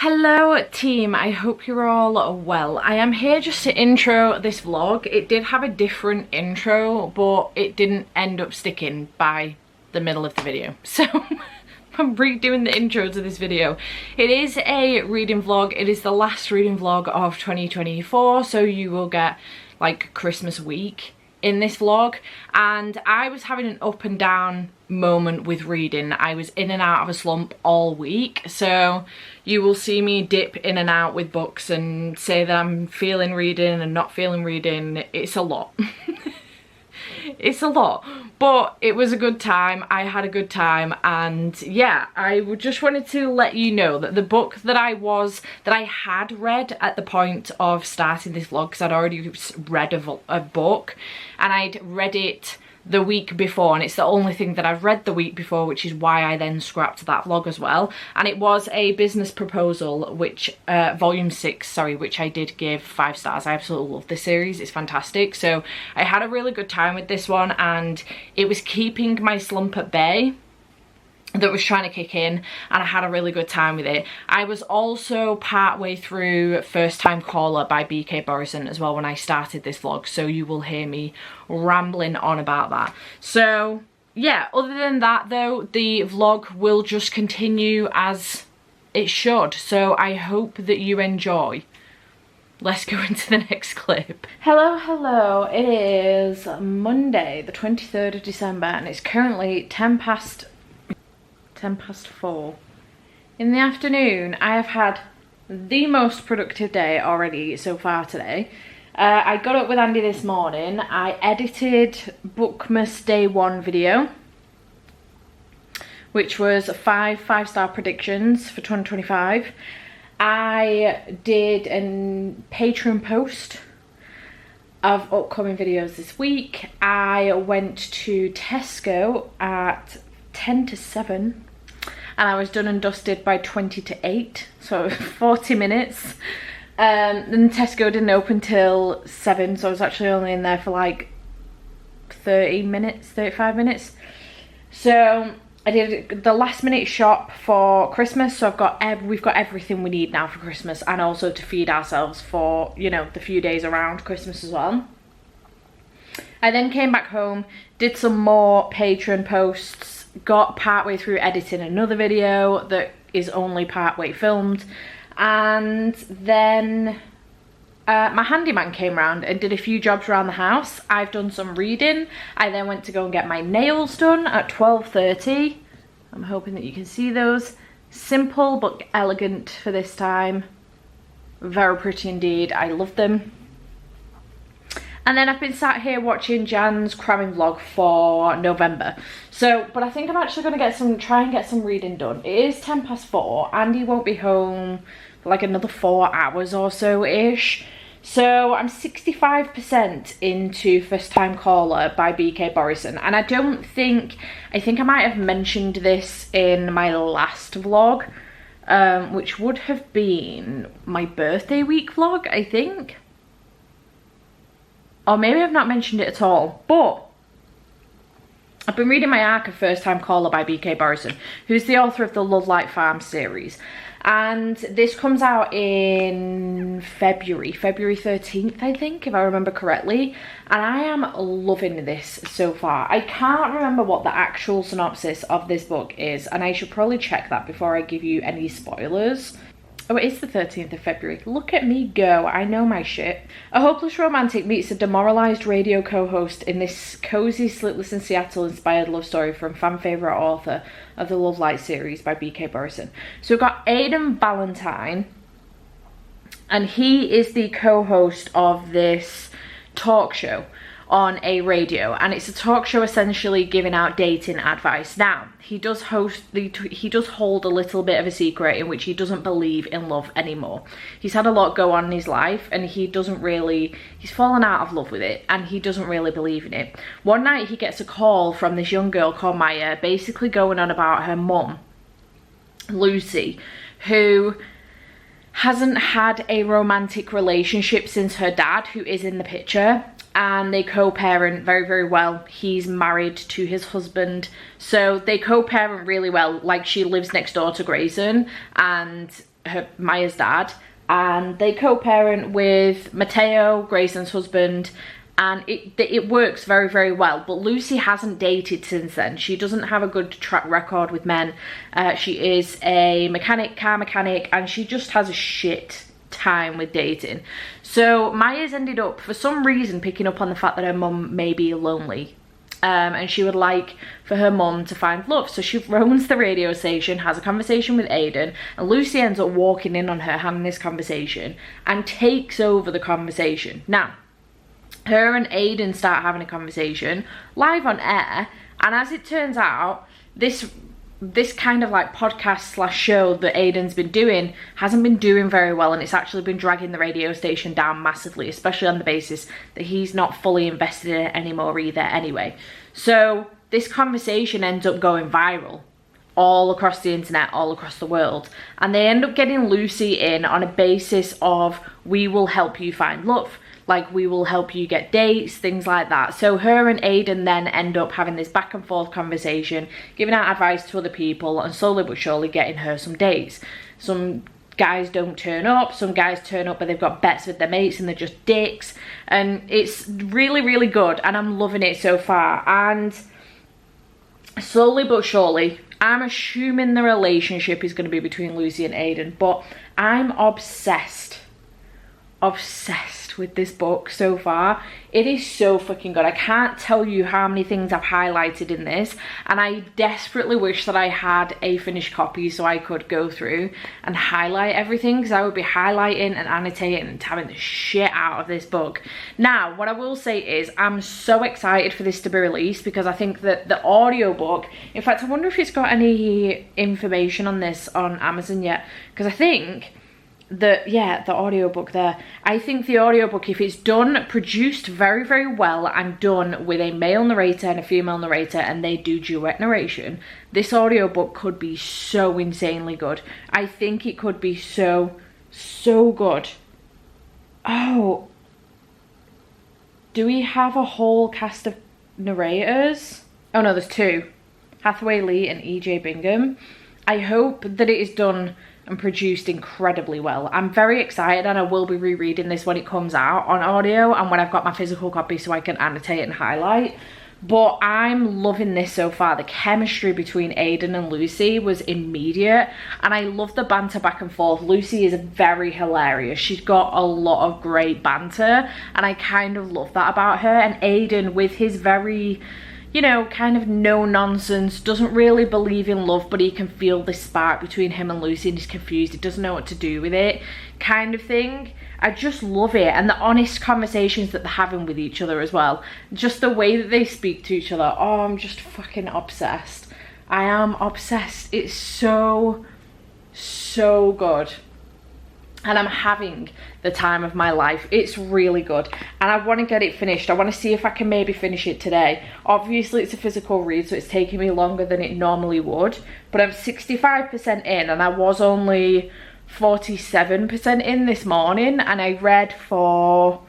Hello team, I hope you're all well. I am here just to intro this vlog. It did have a different intro, but it didn't end up sticking by the middle of the video. So I'm redoing the intro to this video. It is a reading vlog. It is the last reading vlog of 2024, so you will get like Christmas week in this vlog. And I was having an up and down moment with reading. I was in and out of a slump all week, so you will see me dip in and out with books and say that I'm feeling reading and not feeling reading. It's a lot. It's a lot, but it was a good time. I had a good time, and yeah, I just wanted to let you know that the book that I had read at the point of starting this vlog, because I'd already read a book, and I'd read it the week before, and it's the only thing that I've read the week before, which is why I then scrapped that vlog as well. And it was A Business Proposal, which volume 6, sorry, which I did give 5 stars. I absolutely love this series. It's fantastic. So I had a really good time with this one, and it was keeping my slump at bay that was trying to kick in, and I had a really good time with it. I was also part way through First Time Caller by B.K. Borison as well when I started this vlog, so you will hear me rambling on about that. So yeah, other than that though, the vlog will just continue as it should, so I hope that you enjoy. Let's go into the next clip. Hello, it is Monday the 23rd of December, and it's currently 10 past 4 in the afternoon. I have had the most productive day already so far today. I got up with Andy this morning. I edited Bookmas day 1 video, which was 5 5-star predictions for 2025. I did a Patreon post of upcoming videos this week. I went to Tesco at 10 to 7, and I was done and dusted by 20 to 8, so 40 minutes. Then Tesco didn't open till 7, so I was actually only in there for like 35 minutes. So I did the last minute shop for Christmas, so we've got everything we need now for Christmas, and also to feed ourselves for, you know, the few days around Christmas as well. I then came back home, did some more Patreon posts, got partway through editing another video that is only partway filmed, and then my handyman came round and did a few jobs around the house. I've done some reading. I then went to go and get my nails done at 12:30. I'm hoping that you can see those. Simple but elegant for this time. Very pretty indeed. I love them. And then I've been sat here watching Jan's cramming vlog for November. So, but I think I'm actually going to try and get some reading done. It is 10 past 4. Andy won't be home for like another 4 hours or so-ish. So I'm 65% into First Time Caller by B.K. Borison. And I think I might have mentioned this in my last vlog, which would have been my birthday week vlog, I think. Or maybe I've not mentioned it at all, but I've been reading my arc of First Time Caller by B.K. Borison, who's the author of the Love Light Farm series. And this comes out in February 13th, I think, if I remember correctly. And I am loving this so far. I can't remember what the actual synopsis of this book is, and I should probably check that before I give you any spoilers. Oh, it is the 13th of February. Look at me go. I know my shit. A hopeless romantic meets a demoralised radio co-host in this cosy Slitless in Seattle inspired love story from fan favourite author of the Love Light series by B.K. Borison. So we've got Aidan Ballantyne, and he is the co-host of this talk show on a radio, and it's a talk show essentially giving out dating advice. Now, he does hold a little bit of a secret in which he doesn't believe in love anymore. He's had a lot go on in his life, and he's fallen out of love with it, and he doesn't really believe in it. One night he gets a call from this young girl called Maya, basically going on about her mum, Lucy, who hasn't had a romantic relationship since her dad, who is in the picture, and they co-parent very, very well. He's married to his husband, so they co-parent really well. Like, she lives next door to Grayson, and Maya's dad, and they co-parent with Mateo, Grayson's husband, and it works very, very well. But Lucy hasn't dated since then. She doesn't have a good track record with men. She is a car mechanic, and she just has a shit time with dating. So Maya's ended up, for some reason, picking up on the fact that her mum may be lonely. And she would like for her mum to find love. So she phones the radio station, has a conversation with Aiden, and Lucy ends up walking in on her having this conversation and takes over the conversation. Now, her and Aiden start having a conversation live on air, and as it turns out, this kind of like podcast / show that Aiden's been doing hasn't been doing very well, and it's actually been dragging the radio station down massively, especially on the basis that he's not fully invested in it anymore either anyway. So this conversation ends up going viral all across the internet, all across the world, and they end up getting Lucy in on a basis of, we will help you find love. Like, we will help you get dates, things like that. So her and Aiden then end up having this back and forth conversation, giving out advice to other people, and slowly but surely getting her some dates. Some guys don't turn up, some guys turn up but they've got bets with their mates and they're just dicks. And it's really, really good, and I'm loving it so far. And slowly but surely, I'm assuming the relationship is going to be between Lucy and Aiden, but I'm obsessed with this book so far. It is so fucking good. I can't tell you how many things I've highlighted in this, and I desperately wish that I had a finished copy so I could go through and highlight everything, because I would be highlighting and annotating and having the shit out of this book. Now, what I will say is I'm so excited for this to be released, because I think that the audiobook, in fact, I wonder if it's got any information on this on Amazon yet, because I think the audiobook there, I think the audiobook, if it's done, produced very, very well, and done with a male narrator and a female narrator, and they do duet narration, this audiobook could be so insanely good. I think it could be so good. Oh, do we have a whole cast of narrators? Oh no, there's two, Hathaway Lee and EJ Bingham. I hope that it is done and produced incredibly well. I'm very excited, and I will be rereading this when it comes out on audio and when I've got my physical copy so I can annotate and highlight. But I'm loving this so far. The chemistry between Aiden and Lucy was immediate, and I love the banter back and forth. Lucy is very hilarious. She's got a lot of great banter, and I kind of love that about her. And Aiden, with his very, you know, kind of no nonsense, doesn't really believe in love, but he can feel this spark between him and Lucy, and he's confused, he doesn't know what to do with it, kind of thing. I just love it, and the honest conversations that they're having with each other as well, just the way that they speak to each other. Oh, I'm just fucking obsessed. I am obsessed. It's so good, and I'm having the time of my life. It's really good, and I want to get it finished. I want to see if I can maybe finish it today. Obviously it's a physical read, so it's taking me longer than it normally would, but I'm 65% in, and I was only 47% in this morning, and I read for,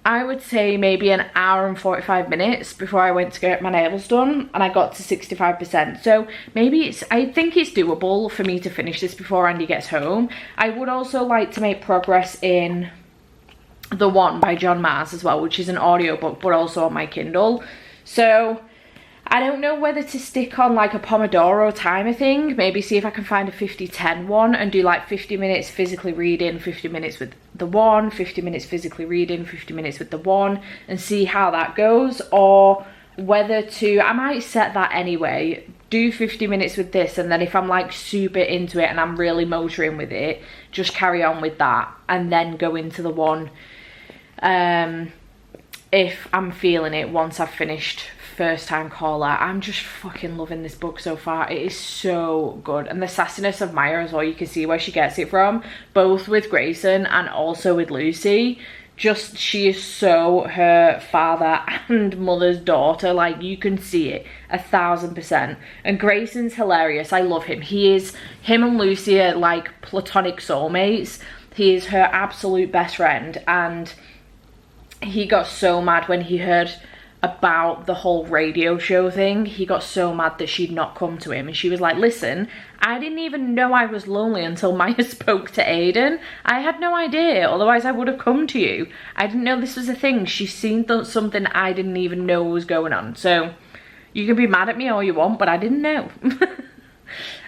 I would say, maybe an hour and 45 minutes before I went to get my nails done, and I got to 65%. So maybe I think it's doable for me to finish this before Andy gets home. I would also like to make progress in The One by John Mars as well, which is an audiobook but also on my Kindle. So I don't know whether to stick on like a Pomodoro timer thing, maybe see if I can find a 50-10 one and do like 50 minutes physically reading, 50 minutes with The One, 50 minutes physically reading, 50 minutes with The One, and see how that goes. Or whether to, I might set that anyway, do 50 minutes with this, and then if I'm like super into it and I'm really motoring with it, just carry on with that and then go into The One if I'm feeling it once I've finished First Time Caller. I'm just fucking loving this book so far. It is so good, and the sassiness of Maya as well, you can see where she gets it from, both with Grayson and also with Lucy. Just, she is so her father and mother's daughter, like you can see it 1000%. And Grayson's hilarious. I love him. Him and Lucy are like platonic soulmates. He is her absolute best friend, and he got so mad when he heard about the whole radio show thing. He got so mad that she'd not come to him, and she was like, listen, I didn't even know I was lonely until Maya spoke to Aiden. I had no idea, otherwise I would have come to you. I didn't know this was a thing. She's seen something I didn't even know was going on. So you can be mad at me all you want, but I didn't know.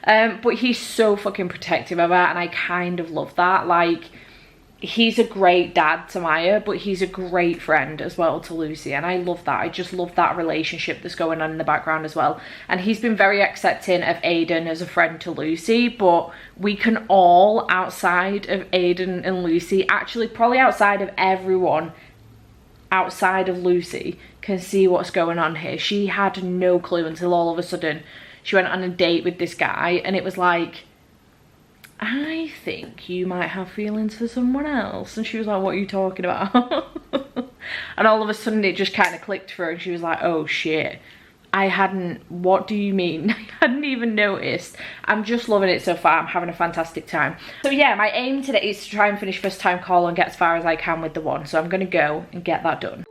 But he's so fucking protective of her, and I kind of love that. Like, he's a great dad to Maya, but he's a great friend as well to Lucy, and I love that. I just love that relationship that's going on in the background as well. And he's been very accepting of Aiden as a friend to Lucy, but we can all, outside of Aiden and Lucy, actually probably outside of everyone outside of Lucy, can see what's going on here. She had no clue until all of a sudden she went on a date with this guy, and it was like, I think you might have feelings for someone else. And she was like, what are you talking about? And all of a sudden it just kind of clicked for her, and she was like, oh shit, what do you mean? I hadn't even noticed. I'm just loving it so far. I'm having a fantastic time. So yeah, my aim today is to try and finish first time call and get as far as I can with the one. So I'm gonna go and get that done.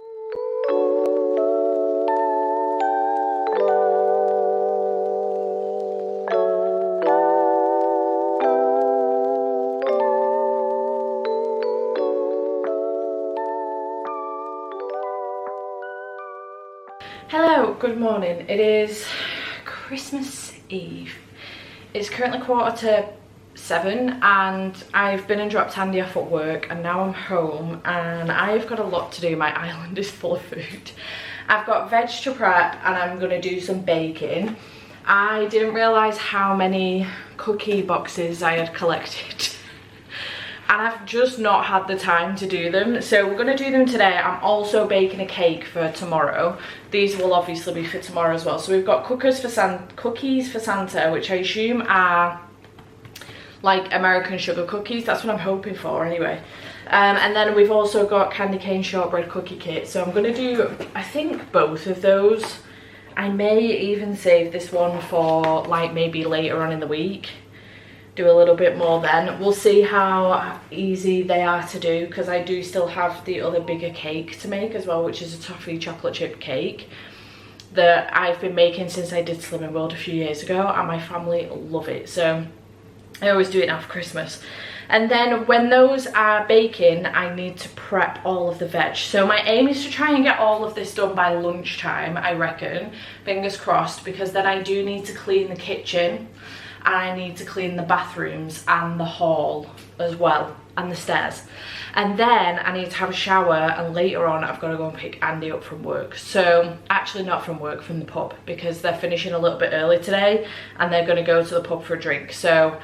Hello, good morning. It is Christmas Eve. It's currently 7:15 and I've been and dropped Andy off at work, and now I'm home and I've got a lot to do. My island is full of food. I've got veg to prep and I'm gonna do some baking. I didn't realise how many cookie boxes I had collected. And I've just not had the time to do them, so we're gonna do them today. I'm also baking a cake for tomorrow. These will obviously be for tomorrow as well. So we've got cookies for Santa, which I assume are like American sugar cookies. That's what I'm hoping for anyway. And then we've also got candy cane shortbread cookie kit. So I'm gonna do, I think, both of those. I may even save this one for like maybe later on in the week. Do a little bit more then. We'll see how easy they are to do, because I do still have the other bigger cake to make as well, which is a toffee chocolate chip cake that I've been making since I did Slimming World a few years ago, and my family love it. So I always do it now for Christmas. And then when those are baking, I need to prep all of the veg. So my aim is to try and get all of this done by lunchtime, I reckon. Fingers crossed, because then I do need to clean the kitchen. I need to clean the bathrooms and the hall as well, and the stairs. And then I need to have a shower, and later on I've got to go and pick Andy up from work. So, actually not from work, from the pub, because they're finishing a little bit early today and they're going to go to the pub for a drink. So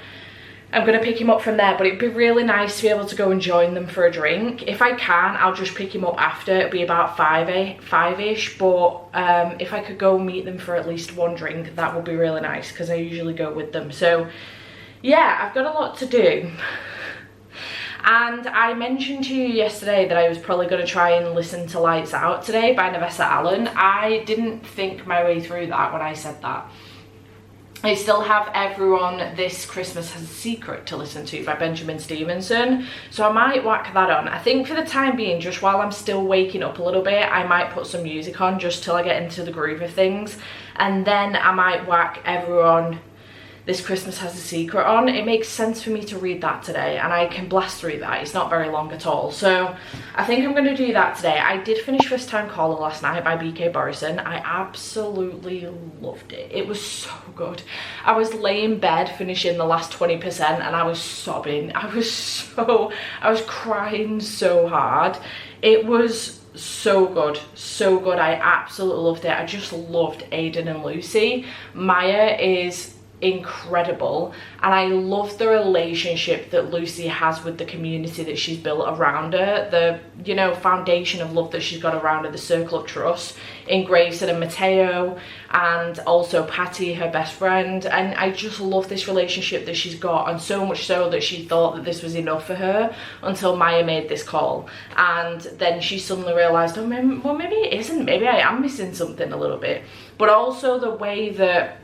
I'm going to pick him up from there, but it'd be really nice to be able to go and join them for a drink. If I can, I'll just pick him up after. It'll be about 5-ish, but if I could go meet them for at least one drink, that would be really nice, because I usually go with them. So yeah, I've got a lot to do. And I mentioned to you yesterday that I was probably going to try and listen to Lights Out today by Nevessa Allen. I didn't think my way through that when I said that. I still have Everyone This Christmas Has a Secret to listen to by Benjamin Stevenson, so I might whack that on. I think for the time being, just while I'm still waking up a little bit, I might put some music on just till I get into the groove of things, and then I might whack Everyone This Christmas Has a Secret on. It makes sense for me to read that today, and I can blast through that. It's not very long at all, so I think I'm going to do that today. I did finish First Time Caller last night by BK Borison. I absolutely loved it. It was so good. I was laying in bed finishing the last 20% and I was sobbing. I was crying so hard. It was so good, so good. I absolutely loved it. I just loved Aiden and Lucy. Maya is incredible, and I love the relationship that Lucy has with the community that she's built around her, the, you know, foundation of love that she's got around her, the circle of trust in Grayson and Mateo, and also Patty, her best friend. And I just love this relationship that she's got, and so much so that she thought that this was enough for her until Maya made this call, and then she suddenly realized, oh, maybe it isn't, maybe I am missing something a little bit. But also the way that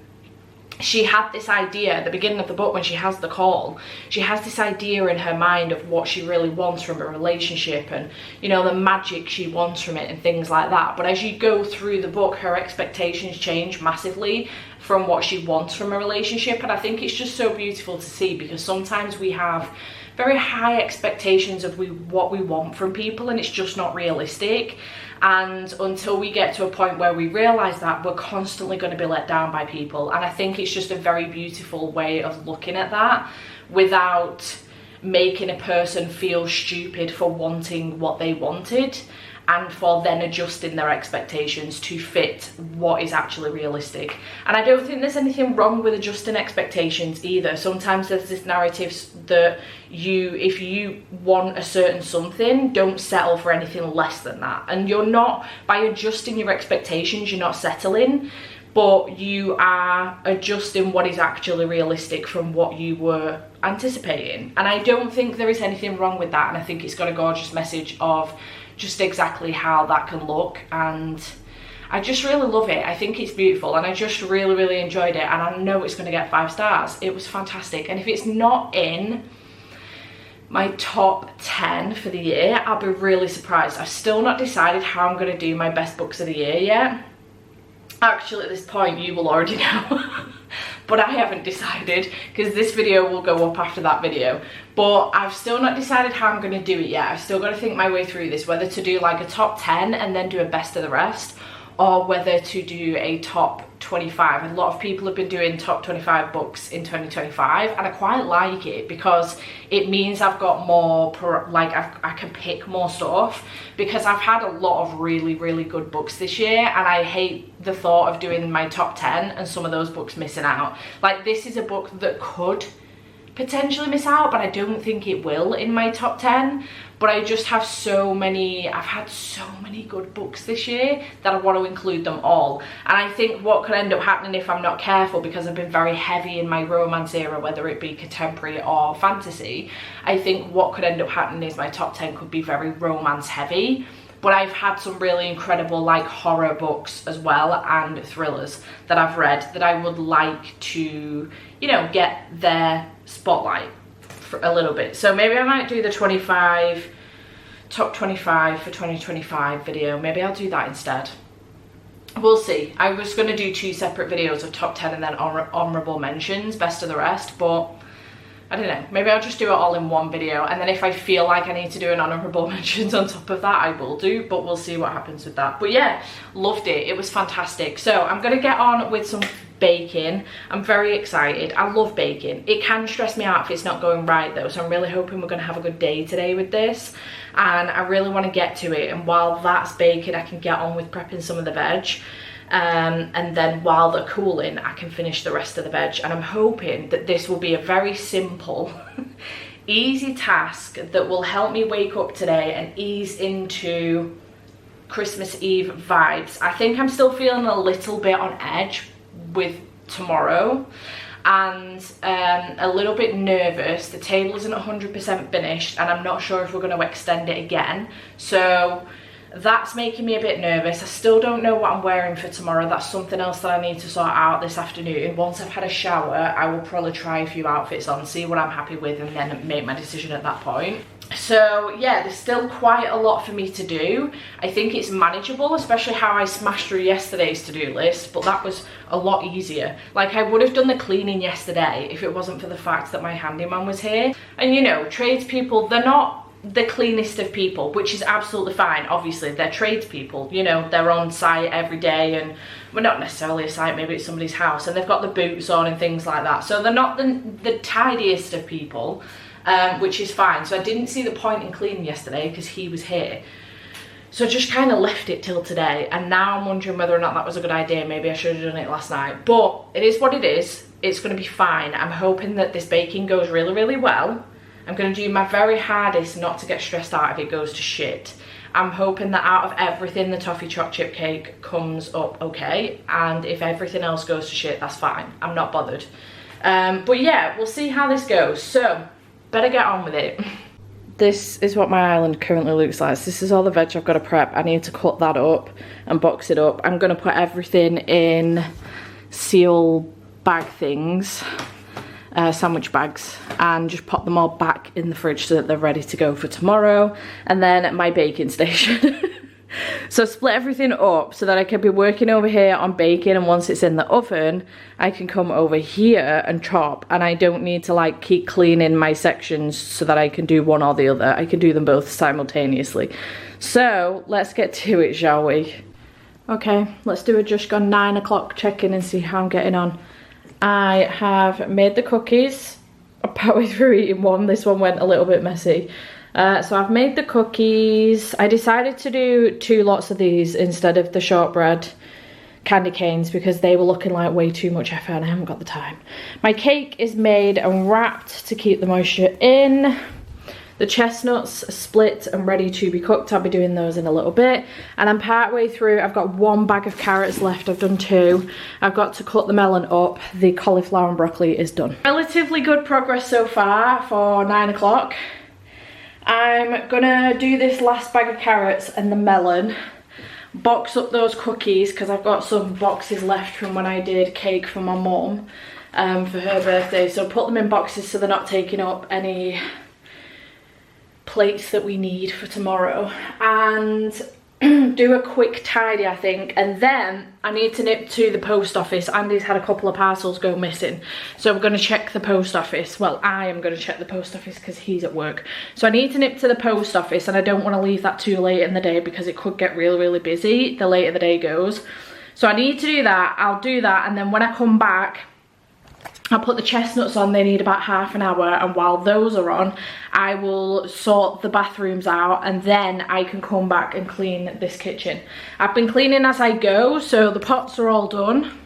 she had this idea at the beginning of the book when she has the call. She has this idea in her mind of what she really wants from a relationship and, you know, the magic she wants from it and things like that. But as you go through the book, her expectations change massively from what she wants from a relationship. And I think it's just so beautiful to see, because sometimes we have very high expectations of what we want from people, and it's just not realistic. And until we get to a point where we realize that, we're constantly going to be let down by people. And I think it's just a very beautiful way of looking at that, without making a person feel stupid for wanting what they wanted, and for then adjusting their expectations to fit what is actually realistic. And I don't think there's anything wrong with adjusting expectations either. Sometimes there's this narrative that if you want a certain something, don't settle for anything less than that. And you're not, by adjusting your expectations, you're not settling, but you are adjusting what is actually realistic from what you were anticipating. And I don't think there is anything wrong with that. And I think it's got a gorgeous message of just exactly how that can look, and I just really love it. I think it's beautiful, and I just really enjoyed it, and I know it's going to get 5 stars. It was fantastic. And if it's not in my top 10 for the year, I'll be really surprised. I've still not decided how I'm going to do my best books of the year yet. Actually, at this point you will already know. But I haven't decided, because this video will go up after that video. But I've still not decided how I'm going to do it yet. I've still got to think my way through this, whether to do like a top 10 and then do a best of the rest, or whether to do a top 25. A lot of people have been doing top 25 books in 2025, and I quite like it, because it means I've got more, I can pick more stuff, because I've had a lot of really good books this year, and I hate the thought of doing my top 10 and some of those books missing out. Like, this is a book that could potentially miss out, but I don't think it will in my top 10. But I just have I've had so many good books this year that I want to include them all. And I think what could end up happening if I'm not careful, because I've been very heavy in my romance era, whether it be contemporary or fantasy, I think what could end up happening is my top 10 could be very romance heavy. But I've had some really incredible like horror books as well, and thrillers that I've read that I would like to, you know, get their spotlight for a little bit. So maybe I might do the top 25 for 2025 video. Maybe I'll do that instead. We'll see. I was going to do 2 separate videos of top 10 and then honorable mentions, best of the rest, but I don't know, maybe I'll just do it all in one video, and then if I feel like I need to do an honourable mentions on top of that, I will do, but we'll see what happens with that. But yeah, loved it. It was fantastic. So I'm going to get on with some baking. I'm very excited. I love baking. It can stress me out if it's not going right though, so I'm really hoping we're going to have a good day today with this, and I really want to get to it. And while that's baking, I can get on with prepping some of the veg. And then while they're cooling, I can finish the rest of the veg. And I'm hoping that this will be a very simple, easy task that will help me wake up today and ease into Christmas Eve vibes. I think I'm still feeling a little bit on edge with tomorrow, and a little bit nervous. The table isn't 100% finished, and I'm not sure if we're going to extend it again. So that's making me a bit nervous. I still don't know what I'm wearing for tomorrow. That's something else that I need to sort out this afternoon. Once I've had a shower, I will probably try a few outfits on, see what I'm happy with, and then make my decision at that point. So yeah, there's still quite a lot for me to do. I think it's manageable, especially how I smashed through yesterday's to-do list, but that was a lot easier. Like, I would have done the cleaning yesterday if it wasn't for the fact that my handyman was here. And you know, tradespeople, they're not the cleanest of people, which is absolutely fine. Obviously they're tradespeople, you know, they're on site every day, and well, not necessarily a site, maybe it's somebody's house, and they've got the boots on and things like that, so they're not the tidiest of people, which is fine. So I didn't see the point in cleaning yesterday because he was here, so I just kind of left it till today, and now I'm wondering whether or not that was a good idea. Maybe I should have done it last night, but it is what it is. It's going to be fine. I'm hoping that this baking goes really well. I'm going to do my very hardest not to get stressed out if it goes to shit. I'm hoping that out of everything, the toffee choc chip cake comes up okay, and if everything else goes to shit, that's fine. I'm not bothered. But yeah, we'll see how this goes. So, better get on with it. This is what my island currently looks like. This is all the veg I've got to prep. I need to cut that up and box it up. I'm going to put everything in seal bag things, sandwich bags, and just pop them all back in the fridge so that they're ready to go for tomorrow. And then my baking station. So split everything up so that I can be working over here on baking, and once it's in the oven I can come over here and chop, and I don't need to like keep cleaning my sections so that I can do one or the other. I can do them both simultaneously. So let's get to it, shall we? Okay, let's do a just gone 9 o'clock check-in and see how I'm getting on. I have made the cookies. I'm partway through eating one. This one went a little bit messy. So I've made the cookies. I decided to do 2 lots of these instead of the shortbread candy canes because they were looking like way too much effort and I haven't got the time. My cake is made and wrapped to keep the moisture in. The chestnuts are split and ready to be cooked. I'll be doing those in a little bit. And I'm partway through. I've got 1 bag of carrots left. I've done 2. I've got to cut the melon up. The cauliflower and broccoli is done. Relatively good progress so far for 9 o'clock. I'm gonna do this last bag of carrots and the melon, box up those cookies because I've got some boxes left from when I did cake for my mum for her birthday. So put them in boxes so they're not taking up any plates that we need for tomorrow, and do a quick tidy I think, and then I need to nip to the post office. Andy's had a couple of parcels go missing, so we're going to check the post office. Well, I am going to check the post office because he's at work, so I need to nip to the post office, and I don't want to leave that too late in the day because it could get really busy the later the day goes. So I need to do that. I'll do that, and then when I come back I'll put the chestnuts on. They need about half an hour, and while those are on I will sort the bathrooms out, and then I can come back and clean this kitchen. I've been cleaning as I go, so the pots are all done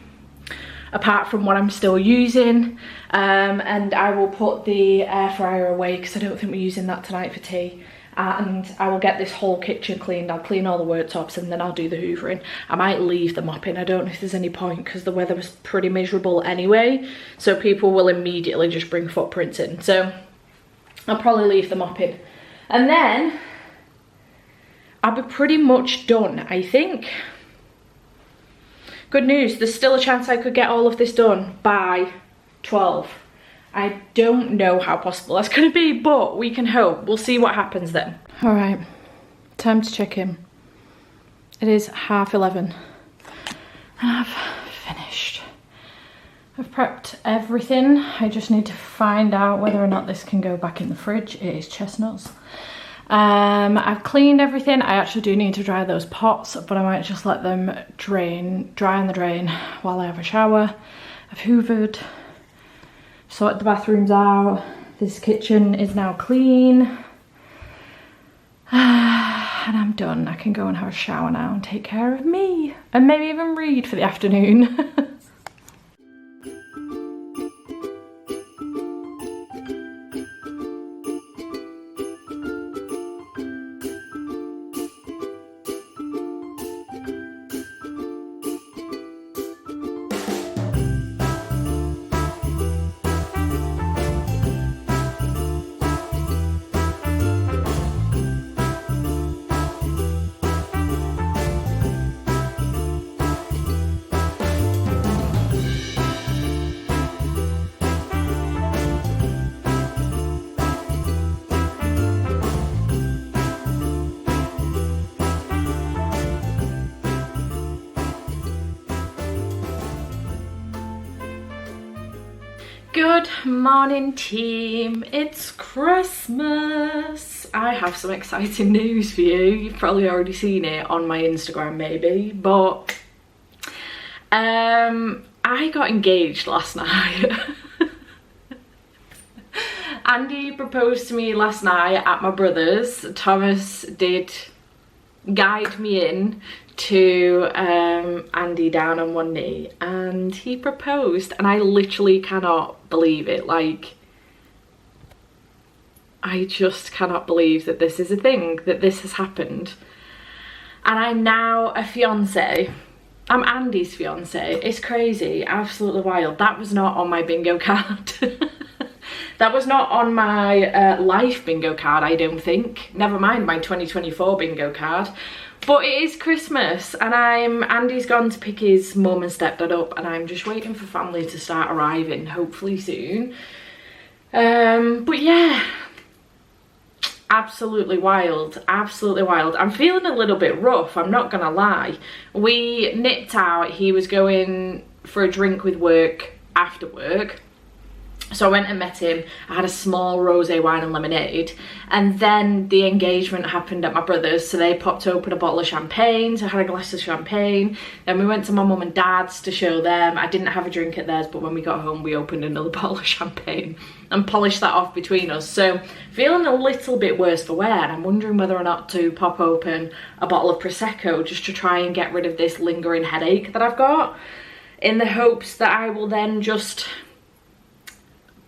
apart from what I'm still using, and I will put the air fryer away because I don't think we're using that tonight for tea. And I will get this whole kitchen cleaned. I'll clean all the worktops and then I'll do the hoovering. I might leave the mopping. I don't know if there's any point because the weather was pretty miserable anyway, so people will immediately just bring footprints in. So I'll probably leave the mopping. And then I'll be pretty much done, I think. Good news, there's still a chance I could get all of this done by 12. I don't know how possible that's going to be, but we can hope. We'll see what happens then. All right, time to check in. It is 11:30 and I've finished. I've prepped everything. I just need to find out whether or not this can go back in the fridge. It is chestnuts. I've cleaned everything. I actually do need to dry those pots, but I might just let them dry on the drain while I have a shower. I've hoovered, sorted the bathrooms out. This kitchen is now clean. And I'm done. I can go and have a shower now and take care of me. And maybe even read for the afternoon. Good morning, team. It's Christmas. I have some exciting news for you. You've probably already seen it on my Instagram maybe, but I got engaged last night. Andy proposed to me last night at my brother's. Thomas did guide me in to Andy down on one knee, and he proposed, and I literally cannot believe it. Like, I just cannot believe that this is a thing, that this has happened. And I'm now a fiance. I'm Andy's fiance. It's crazy, absolutely wild. That was not on my bingo card. That was not on my life bingo card, I don't think. Never mind my 2024 bingo card. But it is Christmas, and Andy's gone to pick his mum and stepdad up, and I'm just waiting for family to start arriving, hopefully soon. But yeah, absolutely wild, absolutely wild. I'm feeling a little bit rough, I'm not gonna lie. We nipped out, he was going for a drink with work after work. So I went and met him. I had a small rosé wine and lemonade, and then the engagement happened at my brother's, so they popped open a bottle of champagne, so I had a glass of champagne. Then we went to my mum and dad's to show them. I didn't have a drink at theirs, but when we got home we opened another bottle of champagne and polished that off between us. So feeling a little bit worse for wear, and I'm wondering whether or not to pop open a bottle of Prosecco just to try and get rid of this lingering headache that I've got, in the hopes that I will then just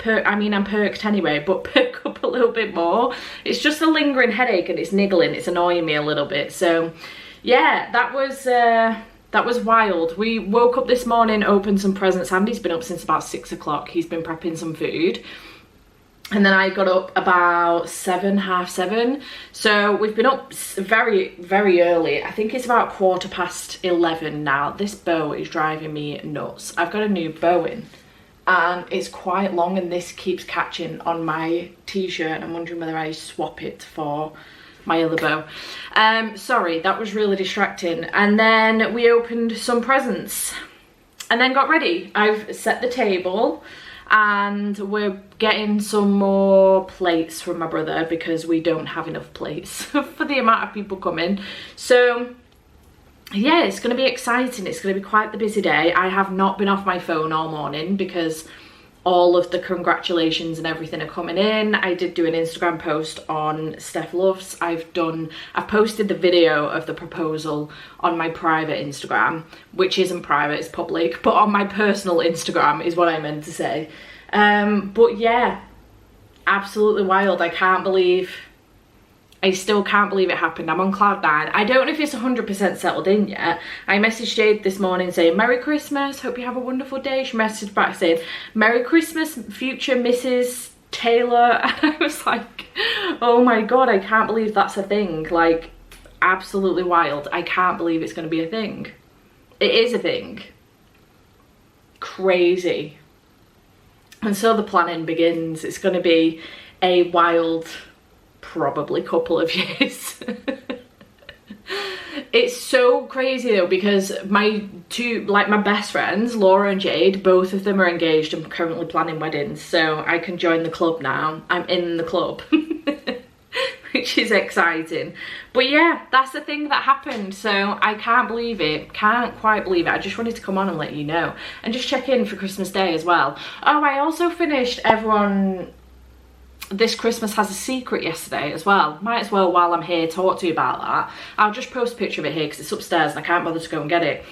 I'm perked anyway, but perk up a little bit more. It's just a lingering headache and it's niggling, it's annoying me a little bit. So yeah, that was wild. We woke up this morning, opened some presents. Andy's been up since about 6 o'clock. He's been prepping some food. And then I got up about 7, half 7. So we've been up very, very early. I think it's about 11:15 now. This bow is driving me nuts. I've got a new bow in, and it's quite long, and this keeps catching on my t-shirt. I'm wondering whether I swap it for my other bow. Sorry, that was really distracting. And then we opened some presents and then got ready. I've set the table, and we're getting some more plates from my brother because we don't have enough plates for the amount of people coming. So yeah, it's going to be exciting. It's going to be quite the busy day. I have not been off my phone all morning because all of the congratulations and everything are coming in. I did do an Instagram post on Steph Loves. I've posted the video of the proposal on my private Instagram, which isn't private, it's public, but on my personal Instagram is what I meant to say. But yeah, absolutely wild. I still can't believe it happened. I'm on cloud 9. I don't know if it's 100% settled in yet. I messaged Jade this morning saying, Merry Christmas, hope you have a wonderful day. She messaged back saying, Merry Christmas, future Mrs. Taylor. And I was like, oh my God, I can't believe that's a thing. Like, absolutely wild. I can't believe it's going to be a thing. It is a thing. Crazy. And so the planning begins. It's going to be a wild, probably couple of years. It's so crazy though, because my best friends, Laura and Jade, both of them are engaged and currently planning weddings, so I can join the club now. I'm in the club. Which is exciting. But yeah, that's the thing that happened, so I can't believe it. Can't quite believe it. I just wanted to come on and let you know, and just check in for Christmas Day as well. Oh, I also finished Everyone This Christmas Has a Secret yesterday as well. Might as well, while I'm here, talk to you about that. I'll just post a picture of it here because it's upstairs and I can't bother to go and get it.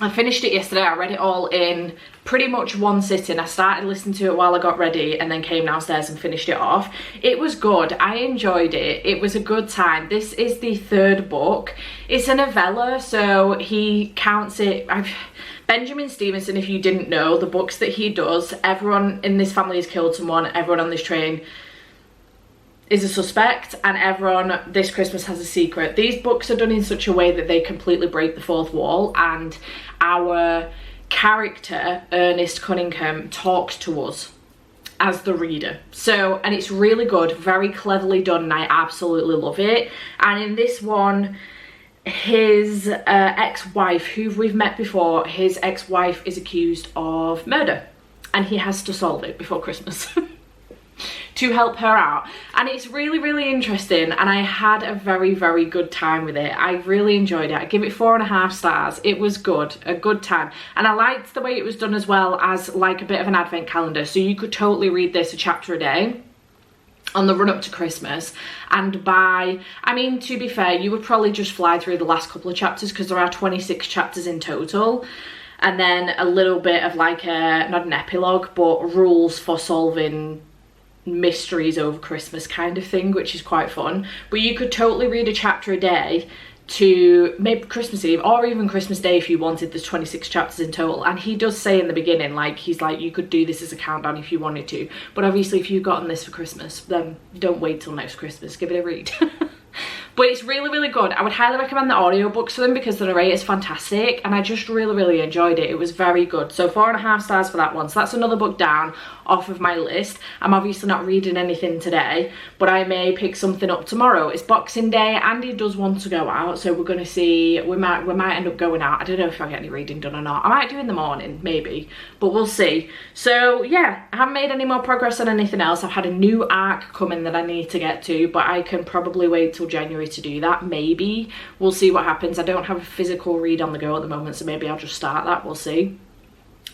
I finished it yesterday. I read it all in pretty much one sitting. I started listening to it while I got ready and then came downstairs and finished it off. It was good. I enjoyed it. It was a good time. This is the 3rd book. It's a novella, so he counts it. Benjamin Stevenson, if you didn't know, the books that he does, everyone in this family has killed someone, everyone on this train is a suspect, and everyone This Christmas Has a Secret. These books are done in such a way that they completely break the fourth wall, and our character, Ernest Cunningham, talks to us as the reader. So, and it's really good, very cleverly done, and I absolutely love it. And in this one, his ex-wife, who we've met before, his ex-wife is accused of murder, and he has to solve it before Christmas. To help her out, and it's really, really interesting, and I had a very, very good time with it. I really enjoyed it. I give it 4.5 stars. It was good, a good time, and I liked the way it was done as well as like a bit of an advent calendar, so you could totally read this a chapter a day on the run up to Christmas. And by, I mean, to be fair, you would probably just fly through the last couple of chapters because there are 26 chapters in total, and then a little bit of like a, not an epilogue, but rules for solving mysteries over Christmas kind of thing, which is quite fun. But you could totally read a chapter a day to maybe Christmas Eve or even Christmas Day if you wanted. There's 26 chapters in total, and he does say in the beginning, like, he's like, you could do this as a countdown if you wanted to, but obviously if you've gotten this for Christmas, then don't wait till next Christmas, give it a read. But it's really, really good. I would highly recommend the audiobooks for them because the narrator is fantastic, and I just really, really enjoyed it. It was very good. So 4.5 stars for that one. So that's another book down off of my list. I'm obviously not reading anything today, but I may pick something up tomorrow. It's Boxing Day. Andy does want to go out, so we're going to see. We might end up going out. I don't know if I get any reading done or not. I might do in the morning, maybe, but we'll see. So yeah, I haven't made any more progress on anything else. I've had a new arc coming that I need to get to, but I can probably wait till January to do that. Maybe we'll see what happens. I don't have a physical read on the go at the moment, so maybe I'll just start that. We'll see.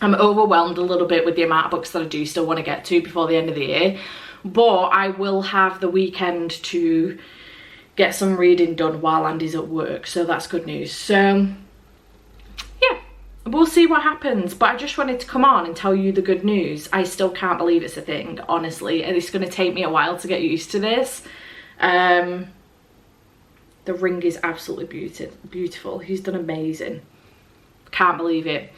I'm overwhelmed a little bit with the amount of books that I do still want to get to before the end of the year, but I will have the weekend to get some reading done while Andy's at work, so that's good news. So yeah, we'll see what happens, but I just wanted to come on and tell you the good news. I still can't believe it's a thing, honestly, and it's going to take me a while to get used to this. The ring is absolutely beautiful. He's done amazing. Can't believe it.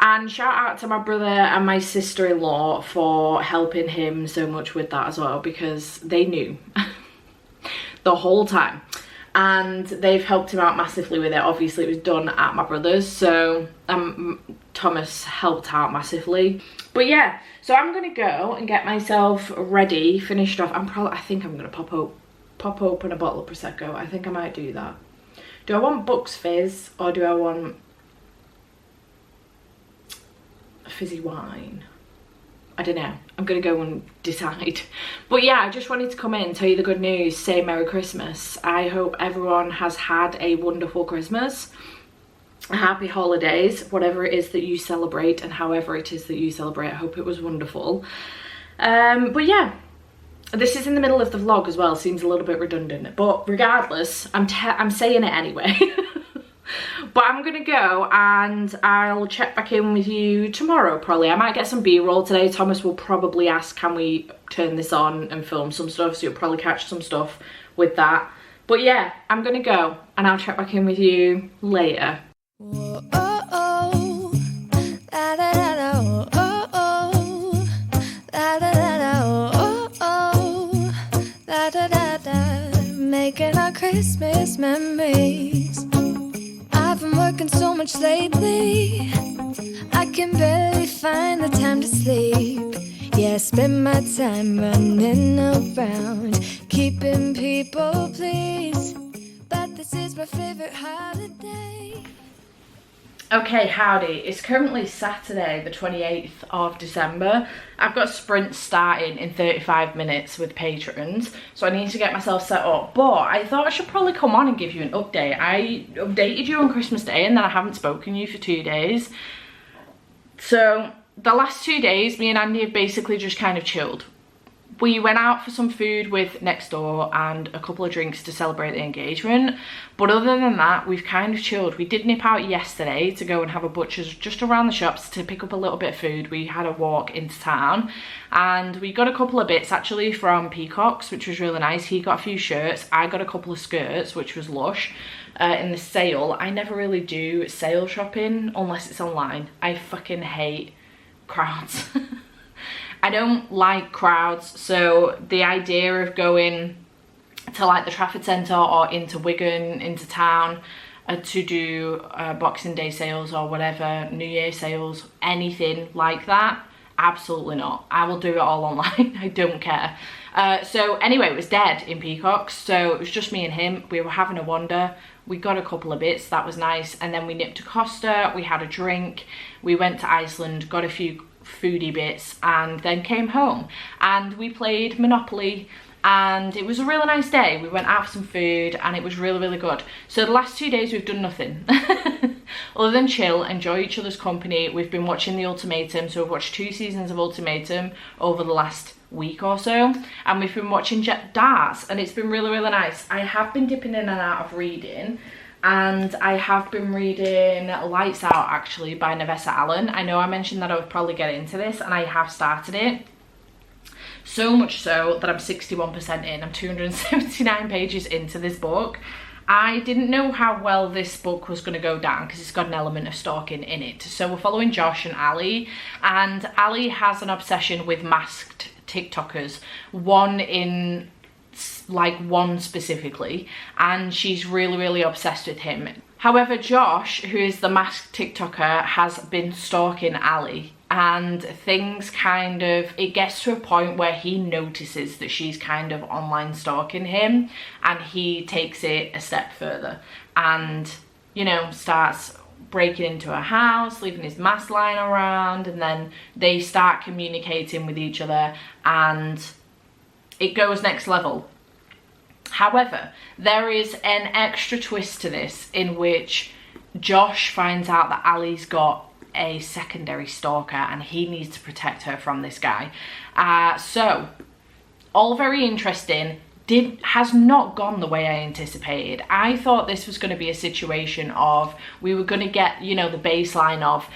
And shout out to my brother and my sister-in-law for helping him so much with that as well, because they knew the whole time, and they've helped him out massively with it. Obviously it was done at my brother's, so Thomas helped out massively. But yeah, so I'm gonna go and get myself ready, finished off. I think I'm gonna pop open a bottle of Prosecco. I think I might do that. Do I want Bucks Fizz or do I want a fizzy wine? I don't know. I'm gonna go and decide. But yeah, I just wanted to come in, tell you the good news, say Merry Christmas. I hope everyone has had a wonderful Christmas, happy holidays, whatever it is that you celebrate and however it is that you celebrate. I hope it was wonderful. But yeah, this is in the middle of the vlog as well, seems a little bit redundant, but regardless, I'm saying it anyway. But I'm gonna go and I'll check back in with you tomorrow probably. I might get some B-roll today. Thomas will probably ask, can we turn this on and film some stuff, so you'll probably catch some stuff with that. But yeah, I'm gonna go and I'll check back in with you later. Whoa, oh, oh. La, da, da, da, oh, oh. La, da, da, da, oh, oh. La, da, da, da. Making our Christmas memories. I've been working so much lately, I can barely find the time to sleep. Yeah, I spend my time running around, keeping people pleased. But this is my favorite holiday. Okay, howdy. It's currently Saturday, the 28th of December. I've got sprints starting in 35 minutes with patrons, so I need to get myself set up. But I thought I should probably come on and give you an update. I updated you on Christmas Day and then I haven't spoken to you for 2 days. So the last 2 days, me and Andy have basically just kind of chilled. We went out for some food with next door and a couple of drinks to celebrate the engagement, but other than that, we've kind of chilled. We did nip out yesterday to go and have a butcher's just around the shops to pick up a little bit of food. We had a walk into town and we got a couple of bits actually from Peacocks, which was really nice. He got a few shirts, I got a couple of skirts, which was lush. In the sale, I never really do sale shopping unless it's online. I fucking hate crowds. I don't like crowds, so the idea of going to like the Trafford Centre or into Wigan, into town, to do Boxing Day sales or whatever, New Year sales, anything like that, absolutely not. I will do it all online. I don't care. So anyway, it was dead in Peacocks, so it was just me and him. We were having a wander. We got a couple of bits, that was nice, and then we nipped to Costa, we had a drink, we went to Iceland, got a few foodie bits, and then came home and we played Monopoly, and it was a really nice day. We went out for some food and it was really, really good. So the last 2 days we've done nothing other than chill, enjoy each other's company. We've been watching The Ultimatum, so we've watched 2 seasons of Ultimatum over the last week or so, and we've been watching Jet Darts, and it's been really, really nice. I have been dipping in and out of reading, and I have been reading Lights Out actually by Navessa Allen. I know I mentioned that I would probably get into this, and I have started it. So much so that I'm 61% in. I'm 279 pages into this book, I didn't know how well this book was going to go down because it's got an element of stalking in it. So we're following Josh and Ali, and Ali has an obsession with masked TikTokers, one specifically, and she's really obsessed with him. However, Josh, who is the masked TikToker, has been stalking Ali, and things it gets to a point where he notices that she's kind of online stalking him, and he takes it a step further and, you know, starts breaking into her house, leaving his mask lying around, and then they start communicating with each other and it goes next level. However, there is an extra twist to this in which Josh finds out that Ali's got a secondary stalker and he needs to protect her from this guy. So, all very interesting. Has not gone the way I anticipated. I thought this was going to be a situation of, we were going to get, you know, the baseline of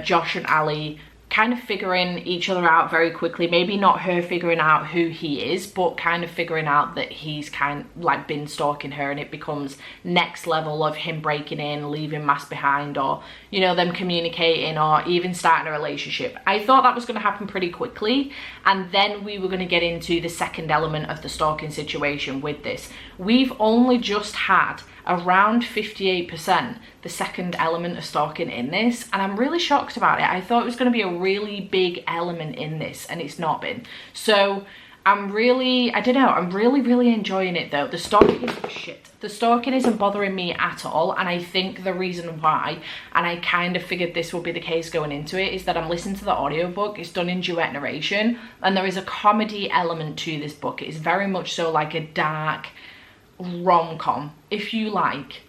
Josh and Ali kind of figuring each other out very quickly. Maybe not her figuring out who he is, but kind of figuring out that he's been stalking her, and it becomes next level of him breaking in, leaving mask behind, or, you know, them communicating, or even starting a relationship. I thought that was going to happen pretty quickly, and then we were going to get into the second element of the stalking situation with this. We've only just had around 58% the second element of stalking in this, and I'm really shocked about it. I thought it was going to be a really big element in this, and it's not been. So I'm really enjoying it though. The stalking isn't bothering me at all, and I think the reason why, and I kind of figured this would be the case going into it, is that I'm listening to the audiobook. It's done in duet narration, and there is a comedy element to this book. It is very much so like a dark rom-com, if you like.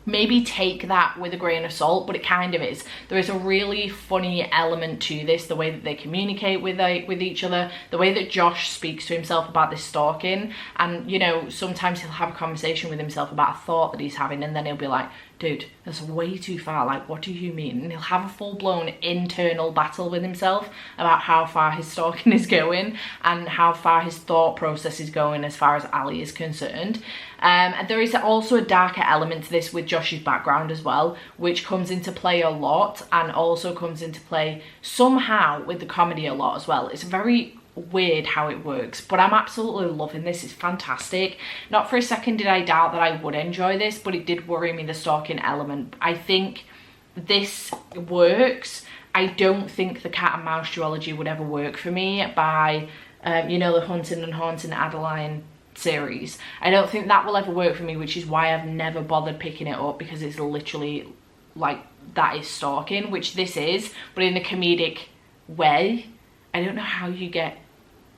Maybe take that with a grain of salt, but it kind of is. There is a really funny element to this, the way that they communicate with each other, the way that Josh speaks to himself about this stalking, and, you know, sometimes he'll have a conversation with himself about a thought that he's having, and then he'll be like, dude, that's way too far, like, what do you mean? And he'll have a full-blown internal battle with himself about how far his stalking is going and how far his thought process is going as far as Ali is concerned. And there is also a darker element to this with Josh's background as well, which comes into play a lot, and also comes into play somehow with the comedy a lot as well. It's very weird how it works, but I'm absolutely loving this. It's fantastic. Not for a second did I doubt that I would enjoy this, but it did worry me, the stalking element. I think this works. I don't think the cat and mouse duology would ever work for me by you know, the Hunting and Haunting Adeline series. I don't think that will ever work for me, which is why I've never bothered picking it up, because it's literally like, that is stalking, which this is, but in a comedic way. I don't know how you get,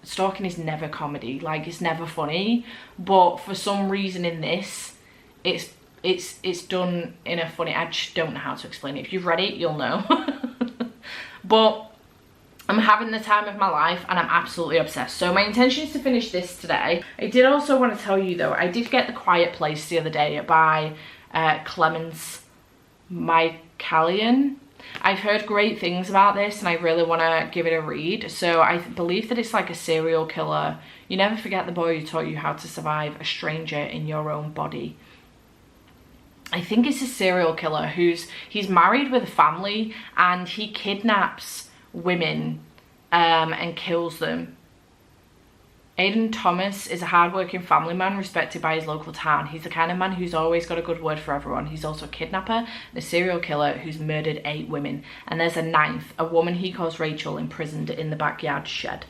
stalking is never comedy, like, it's never funny, but for some reason in this it's done in a funny, I just don't know how to explain it. If you've read it, you'll know. But I'm having the time of my life and I'm absolutely obsessed. So my intention is to finish this today. I did also want to tell you though, I did get The Quiet Place the other day by Clemens Michaelian. I've heard great things about this and I really want to give it a read. So I believe that it's like a serial killer. You never forget the boy who taught you how to survive, a stranger in your own body. I think it's a serial killer he's married with a family, and he kidnaps women and kills them. Aidan Thomas is a hard-working family man respected by his local town. He's the kind of man who's always got a good word for everyone. He's also a kidnapper and a serial killer who's murdered 8 women. And there's a 9th, a woman he calls Rachel, imprisoned in the backyard shed.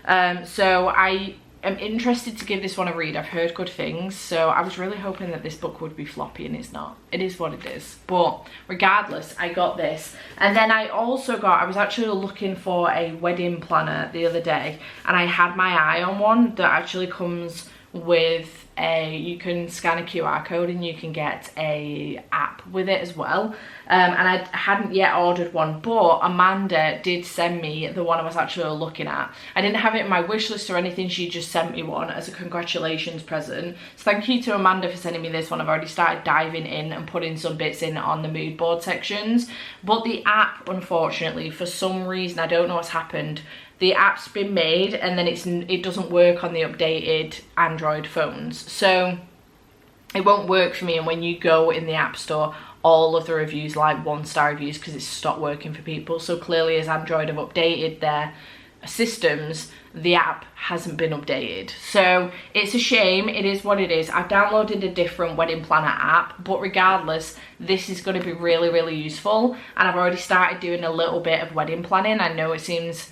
So I am interested to give this one a read. I've heard good things, so I was really hoping that this book would be floppy, and it's not. It is what it is. But regardless, I got this. And then I also got, I was actually looking for a wedding planner the other day, and I had my eye on one that actually comes with you can scan a QR code and you can get a app with it as well. And I hadn't yet ordered one, but Amanda did send me the one I was actually looking at. I didn't have it in my wish list or anything. She just sent me one as a congratulations present. So thank you to Amanda for sending me this one. I've already started diving in and putting some bits in on the mood board sections. But the app, unfortunately, for some reason, I don't know what's happened, the app's been made and then it doesn't work on the updated Android phones. So it won't work for me. And when you go in the App Store, all of the reviews like 1-star reviews because it's stopped working for people. So clearly, as Android have updated their systems, the app hasn't been updated. So it's a shame. It is what it is. I've downloaded a different wedding planner app, but regardless, this is going to be really, really useful. And I've already started doing a little bit of wedding planning. I know it seems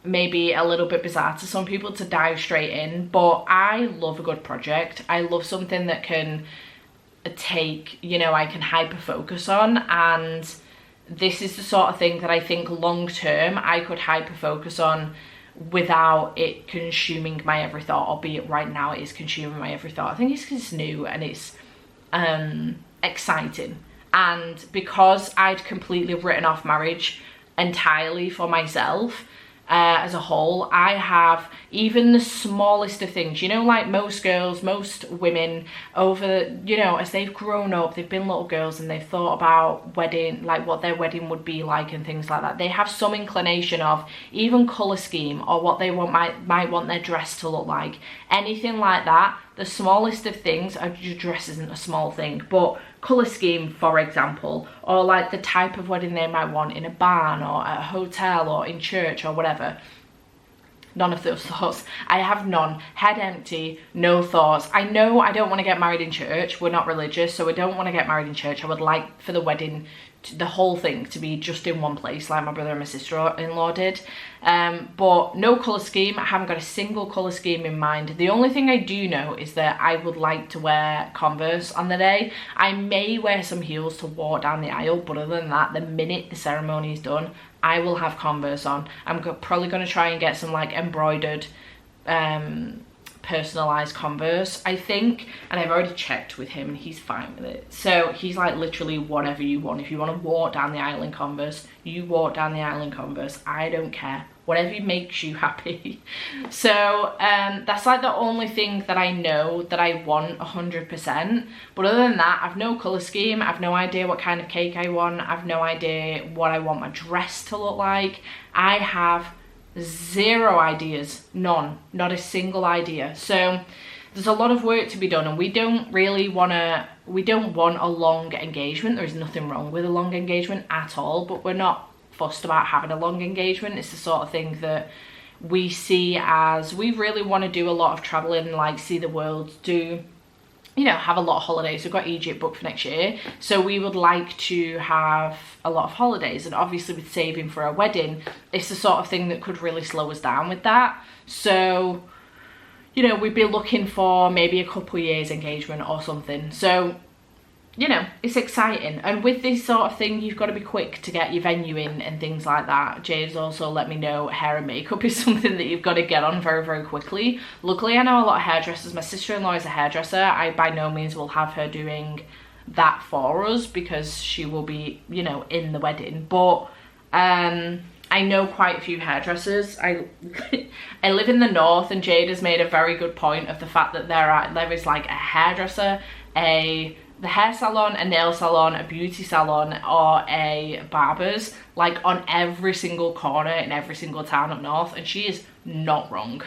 maybe a little bit bizarre to some people to dive straight in, but I love a good project. I love something that can take, you know, I can hyper focus on, and this is the sort of thing that I think long term I could hyper focus on without it consuming my every thought, albeit right now it is consuming my every thought. I think it's because it's new and it's exciting, and because I'd completely written off marriage entirely for myself, as a whole, I have even the smallest of things, you know, like most girls, most women over, you know, as they've grown up, they've been little girls and they've thought about wedding, like what their wedding would be like and things like that. They have some inclination of even colour scheme or what they want might want their dress to look like. Anything like that, the smallest of things, your dress isn't a small thing, but colour scheme, for example, or like the type of wedding they might want in a barn or at a hotel or in church or whatever. None of those thoughts. I have none. Head empty, no thoughts. I know I don't want to get married in church. We're not religious, so we don't want to get married in church. I would like for the wedding, the whole thing, to be just in one place like my brother and my sister-in-law did. But no colour scheme. I haven't got a single colour scheme in mind. The only thing I do know is that I would like to wear Converse on the day. I may wear some heels to walk down the aisle, but other than that, the minute the ceremony is done, I will have Converse on. I'm probably going to try and get some like embroidered personalized Converse, I think, and I've already checked with him and he's fine with it. So he's like, literally whatever you want. If you want to walk down the aisle in Converse, you walk down the aisle in Converse. I don't care, whatever makes you happy. So that's like the only thing that I know that I want 100%. But other than that, I've no colour scheme. I've no idea what kind of cake I want. I've no idea what I want my dress to look like. I have zero ideas. None. Not a single idea. So there's a lot of work to be done, and we don't want a long engagement. There is nothing wrong with a long engagement at all, but we're not fussed about having a long engagement. It's the sort of thing that we see as, we really want to do a lot of traveling, like see the world, do, you know, have a lot of holidays. We've got Egypt booked for next year, so we would like to have a lot of holidays, and obviously with saving for a wedding, it's the sort of thing that could really slow us down with that. So, you know, we'd be looking for maybe a couple years engagement or something. So, you know, it's exciting. And with this sort of thing, you've got to be quick to get your venue in and things like that. Jade's also let me know hair and makeup is something that you've got to get on very, very quickly. Luckily, I know a lot of hairdressers. My sister-in-law is a hairdresser. I by no means will have her doing that for us because she will be, you know, in the wedding. But I know quite a few hairdressers. I live in the north, and Jade has made a very good point of the fact that there is like a hairdresser, the hair salon, a nail salon, a beauty salon, or a barber's, like on every single corner in every single town up north, and she is not wrong.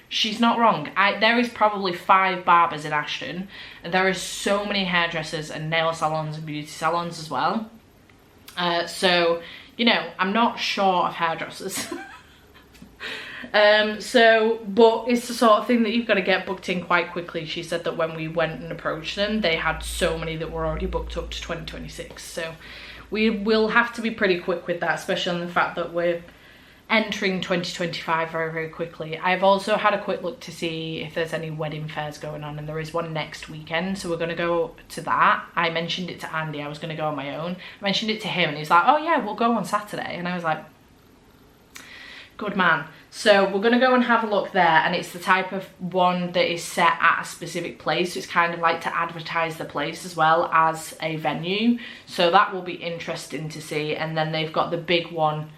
She's not wrong. There is probably 5 barbers in Ashton, and there are so many hairdressers and nail salons and beauty salons as well. So, you know, I'm not short of hairdressers. But it's the sort of thing that you've got to get booked in quite quickly. She said that when we went and approached them, they had so many that were already booked up to 2026. So we will have to be pretty quick with that, especially on the fact that we're entering 2025 very, very quickly. I've also had a quick look to see if there's any wedding fairs going on, and there is one next weekend, so we're going to go to that. I mentioned it to Andy. I was going to go on my own. I mentioned it to him, and he's like, oh yeah, we'll go on Saturday. And I was like, good man. So we're going to go and have a look there, and it's the type of one that is set at a specific place. So it's kind of like to advertise the place as well as a venue. So that will be interesting to see. And then they've got the big one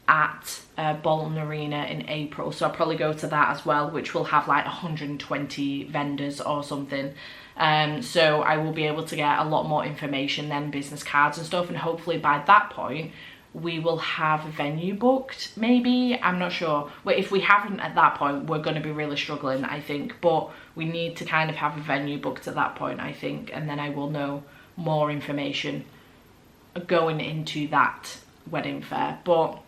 at Bolton Arena in April. So I'll probably go to that as well, which will have like 120 vendors or something. So I will be able to get a lot more information then, business cards and stuff. And hopefully by that point, we will have a venue booked, maybe. I'm not sure. But if we haven't at that point, we're going to be really struggling, I think. But we need to kind of have a venue booked at that point, I think. And then I will know more information going into that wedding fair. But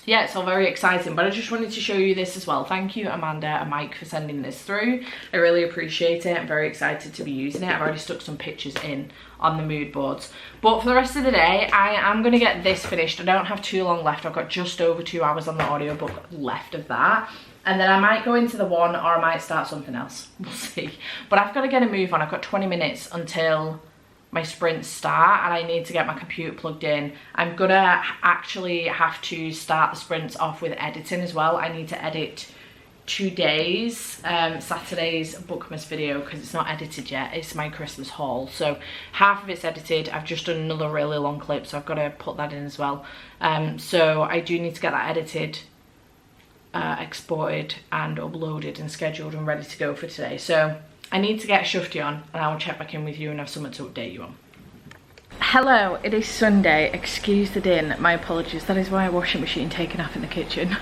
yeah, it's all very exciting. But I just wanted to show you this as well. Thank you, Amanda and Mike, for sending this through. I really appreciate it. I'm very excited to be using it. I've already stuck some pictures in on the mood boards. But for the rest of the day, I am going to get this finished. I don't have too long left. I've got just over 2 hours on the audiobook left of that. And then I might go into the one, or I might start something else. We'll see. But I've got to get a move on. I've got 20 minutes until my sprints start, and I need to get my computer plugged in. I'm gonna actually have to start the sprints off with editing as well. I need to edit today's Saturday's Bookmas video, because it's not edited yet. It's my Christmas haul, so half of it's edited. I've just done another really long clip, so I've got to put that in as well. So I do need to get that edited, exported and uploaded and scheduled and ready to go for today. So I need to get a shufty on, and I'll check back in with you and have something to update you on. Hello, it is Sunday. Excuse the din, my apologies. That is why a washing machine taken off in the kitchen.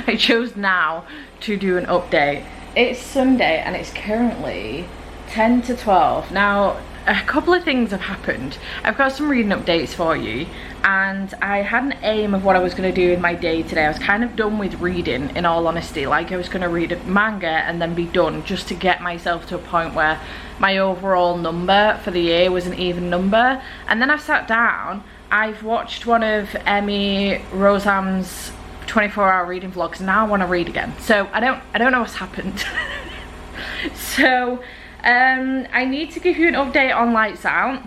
I chose now to do an update. It's Sunday and it's currently 10 to 12. Now, a couple of things have happened. I've got some reading updates for you, and I had an aim of what I was going to do in my day today. I was kind of done with reading, in all honesty. Like, I was going to read a manga and then be done, just to get myself to a point where my overall number for the year was an even number. And then I've sat down, I've watched one of Emmy Rosam's 24-hour reading vlogs, and now I want to read again. So I don't know what's happened. So I need to give you an update on Lights Out.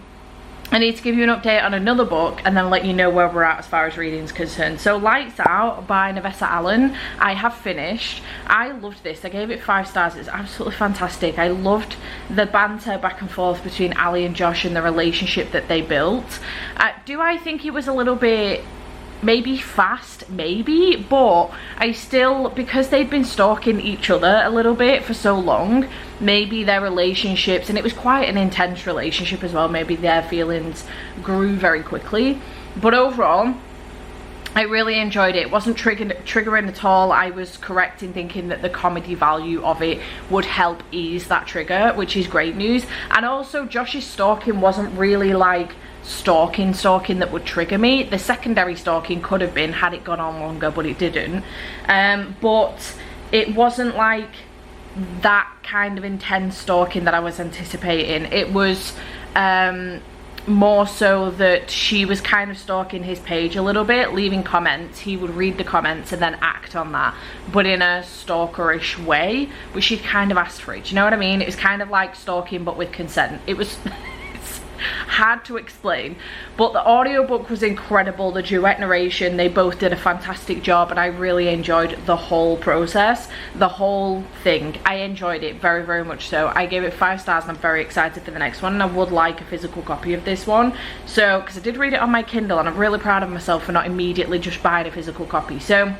I need to give you an update on another book, and then let you know where we're at as far as reading is concerned. So Lights Out by Navessa Allen, I have finished. I loved this. I gave it 5 stars. It's absolutely fantastic. I loved the banter back and forth between Ali and Josh and the relationship that they built. Do I think it was a little bit maybe fast? Maybe, but I still, because they'd been stalking each other a little bit for so long, maybe their relationships, and it was quite an intense relationship as well, maybe their feelings grew very quickly. But overall, I really enjoyed it. It wasn't triggering at all. I was correct in thinking that the comedy value of it would help ease that trigger, which is great news. And also, Josh's stalking wasn't really like stalking that would trigger me. The secondary stalking could have been, had it gone on longer, but it didn't. But it wasn't like that kind of intense stalking that I was anticipating. It was more so that she was kind of stalking his page a little bit, leaving comments. He would read the comments and then act on that, but in a stalkerish way, which she kind of asked for it. Do you know what I mean? It was kind of like stalking, but with consent. It was hard to explain, but the audiobook was incredible. The duet narration, they both did a fantastic job, and I really enjoyed the whole process, the whole thing. I enjoyed it very, very much so. I gave it 5 stars, and I'm very excited for the next one, and I would like a physical copy of this one. So, because I did read it on my Kindle, and I'm really proud of myself for not immediately just buying a physical copy. So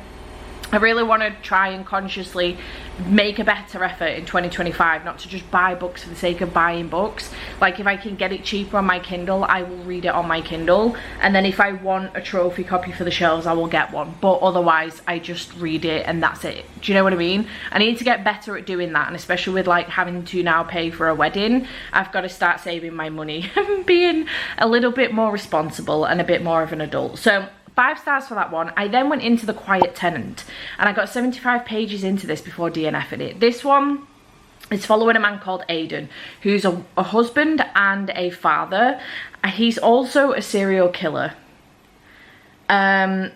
I really want to try and consciously make a better effort in 2025, not to just buy books for the sake of buying books. Like, if I can get it cheaper on my Kindle, I will read it on my Kindle, and then if I want a trophy copy for the shelves, I will get one. But otherwise, I just read it and that's it. Do you know what I mean? I need to get better at doing that, and especially with like having to now pay for a wedding, I've got to start saving my money and being a little bit more responsible and a bit more of an adult. So 5 stars for that one. I then went into The Quiet Tenant, and I got 75 pages into this before DNFing it. This one is following a man called Aidan, who's a husband and a father. He's also a serial killer. And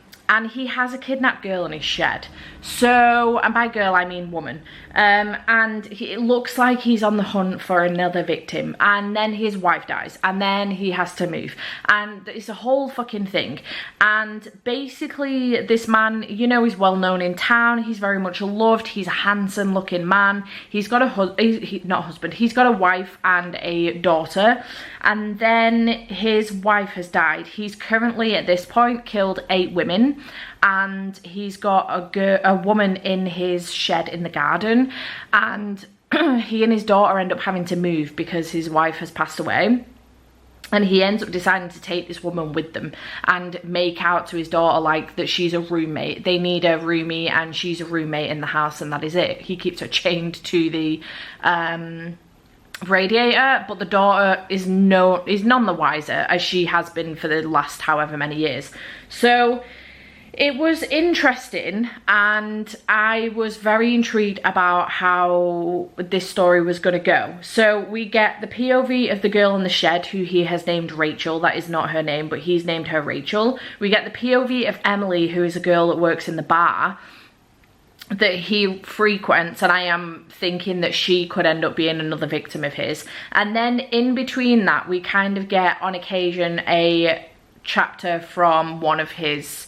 he has a kidnapped girl in his shed. So, and by girl I mean woman. And it looks like he's on the hunt for another victim. And then his wife dies. And then he has to move. And it's a whole fucking thing. And basically this man, you know, he's well known in town. He's very much loved. He's a handsome looking man. He's got a he's got a wife and a daughter. And then his wife has died. He's currently at this point killed 8 women. And he's got a woman in his shed in the garden, and he and his daughter end up having to move because his wife has passed away. And he ends up deciding to take this woman with them and make out to his daughter like that she's a roommate. They need a roomie and she's a roommate in the house, and that is it. He keeps her chained to the radiator, but the daughter is none the wiser, as she has been for the last however many years. So it was interesting, and I was very intrigued about how this story was going to go. So we get the POV of the girl in the shed, who he has named Rachel. That is not her name, but he's named her Rachel. We get the POV of Emily, who is a girl that works in the bar that he frequents, and I am thinking that she could end up being another victim of his. And then in between that, we kind of get on occasion a chapter from one of his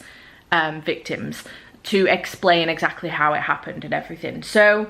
victims to explain exactly how it happened and everything. So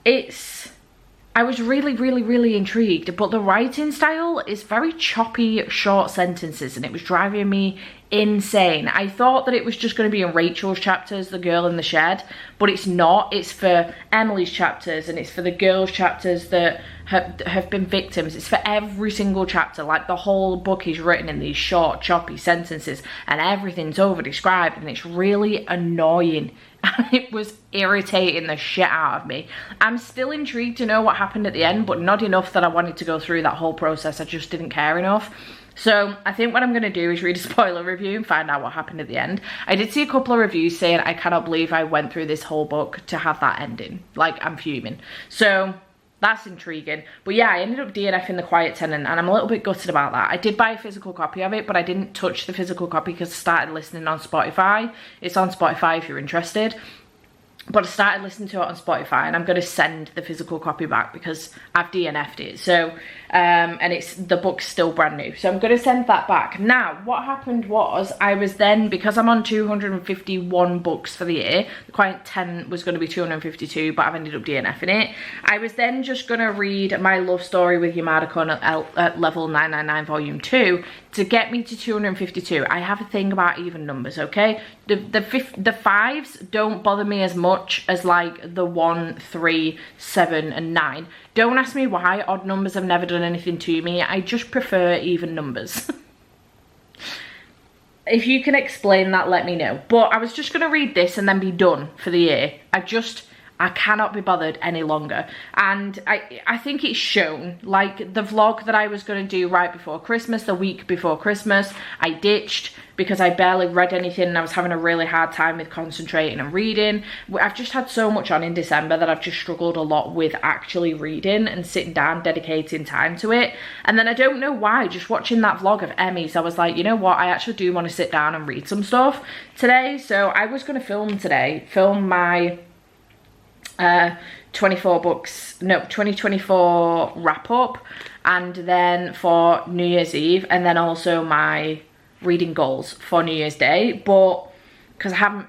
I was really intrigued, but the writing style is very choppy, short sentences, and it was driving me insane. I thought that it was just going to be in Rachel's chapters, the girl in the shed, but it's not. It's for Emily's chapters, and it's for the girls' chapters that have been victims. It's for every single chapter. Like, the whole book is written in these short, choppy sentences, and everything's over described, and it's really annoying. And it was irritating the shit out of me. I'm still intrigued to know what happened at the end, but not enough that I wanted to go through that whole process. I just didn't care enough. So I think what I'm going to do is read a spoiler review and find out what happened at the end. I did see a couple of reviews saying, I cannot believe I went through this whole book to have that ending. Like, I'm fuming. So that's intriguing. But yeah, I ended up DNFing The Quiet Tenant, and I'm a little bit gutted about that. I did buy a physical copy of it, but I didn't touch the physical copy because I started listening on Spotify. It's on Spotify if you're interested. But I started listening to it on Spotify, and I'm going to send the physical copy back because I've DNF'd it. So, and the book's still brand new. So I'm going to send that back. Now, what happened was, I was then, because I'm on 251 books for the year, The Quiet Tenant was going to be 252, but I've ended up DNFing it. I was then just going to read My Love Story with Yamada Kun at level 999 volume 2 to get me to 252. I have a thing about even numbers, okay? The fives don't bother me as much as like the 1, 3, 7 and 9. Don't ask me why. Odd numbers have never done anything to me. I just prefer even numbers. If you can explain that, let me know. But I was just going to read this and then be done for the year. I cannot be bothered any longer. And I think it's shown. Like, the vlog that I was going to do right before Christmas, the week before Christmas, I ditched because I barely read anything and I was having a really hard time with concentrating and reading. I've just had so much on in December that I've just struggled a lot with actually reading and sitting down, dedicating time to it. And then I don't know why, just watching that vlog of Emmy's, I was like, you know what, I actually do want to sit down and read some stuff today. So I was going to film my 2024 wrap up, and then for New Year's Eve, and then also my reading goals for New Year's Day. But because I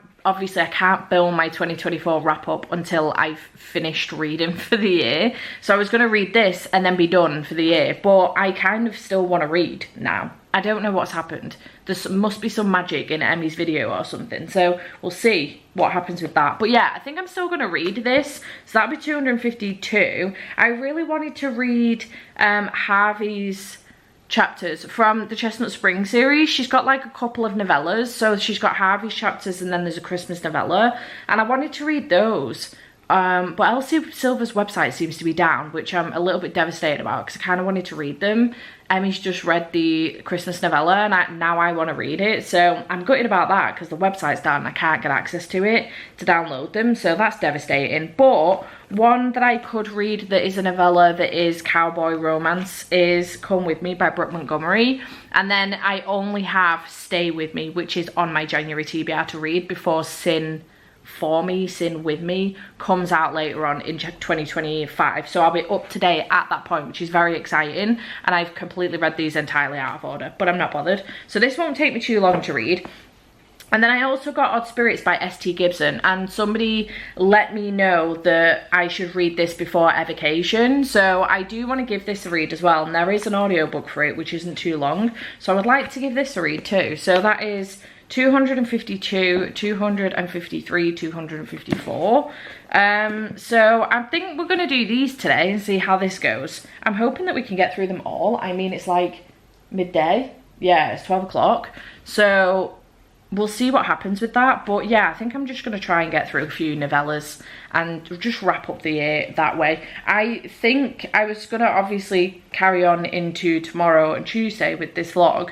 can't film my 2024 wrap up until I've finished reading for the year. So I was going to read this and then be done for the year, but I kind of still want to read now. I don't know what's happened. There must be some magic in Emmy's video or something. So we'll see what happens with that. But yeah, I think I'm still going to read this. So that'll be 252. I really wanted to read Harvey's chapters from the Chestnut Spring series. She's got like a couple of novellas. So she's got Harvey's chapters and then there's a Christmas novella. And I wanted to read those. But Elsie Silver's website seems to be down, which I'm a little bit devastated about because I kind of wanted to read them. Emmy's just read the Christmas novella and now I want to read it. So I'm gutted about that because the website's down and I can't get access to it to download them. So that's devastating. But one that I could read that is a novella that is cowboy romance is Come With Me by Brooke Montgomery. And then I only have Stay With Me, which is on my January TBR to read before Sin With Me comes out later on in 2025. So I'll be up to date at that point, which is very exciting. And I've completely read these entirely out of order, but I'm not bothered. So this won't take me too long to read. And then I also got Odd Spirits by S.T. Gibson, and somebody let me know that I should read this before Evocation. So I do want to give this a read as well. And there is an audiobook for it, which isn't too long. So I would like to give this a read too. So that is 252, 253, 254. So I think we're going to do these today and see how this goes. I'm hoping that we can get through them all. I mean, it's like midday. Yeah, it's 12 o'clock. So we'll see what happens with that. But yeah, I think I'm just going to try and get through a few novellas and just wrap up the year that way. I think I was going to obviously carry on into tomorrow and Tuesday with this vlog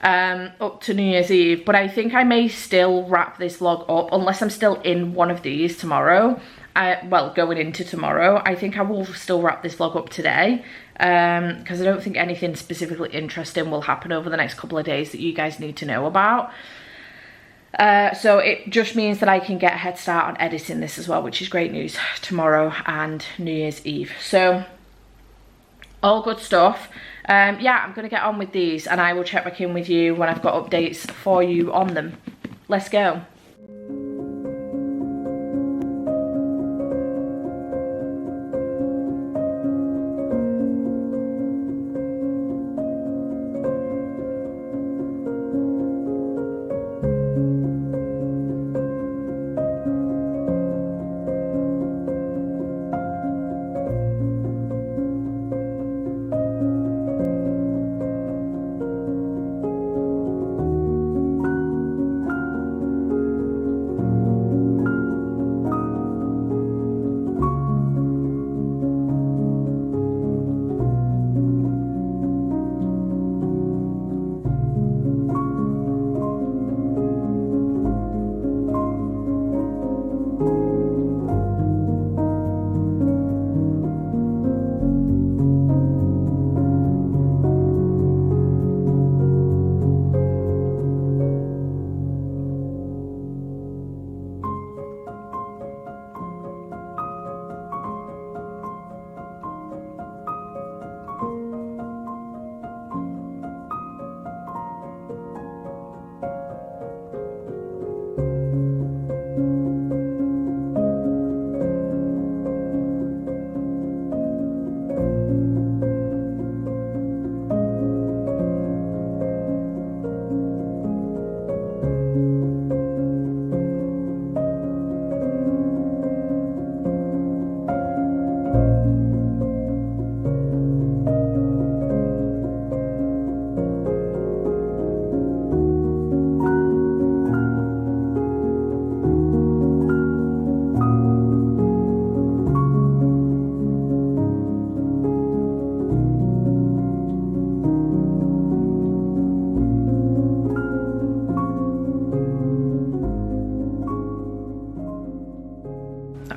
up to New Year's Eve, but I think I may still wrap this vlog up unless I'm still in one of these tomorrow. Well, going into tomorrow. I think I will still wrap this vlog up today, because I don't think anything specifically interesting will happen over the next couple of days that you guys need to know about. So it just means that I can get a head start on editing this as well, which is great news, tomorrow and New Year's Eve. So all good stuff. Yeah, I'm gonna get on with these and I will check back in with you when I've got updates for you on them. Let's go.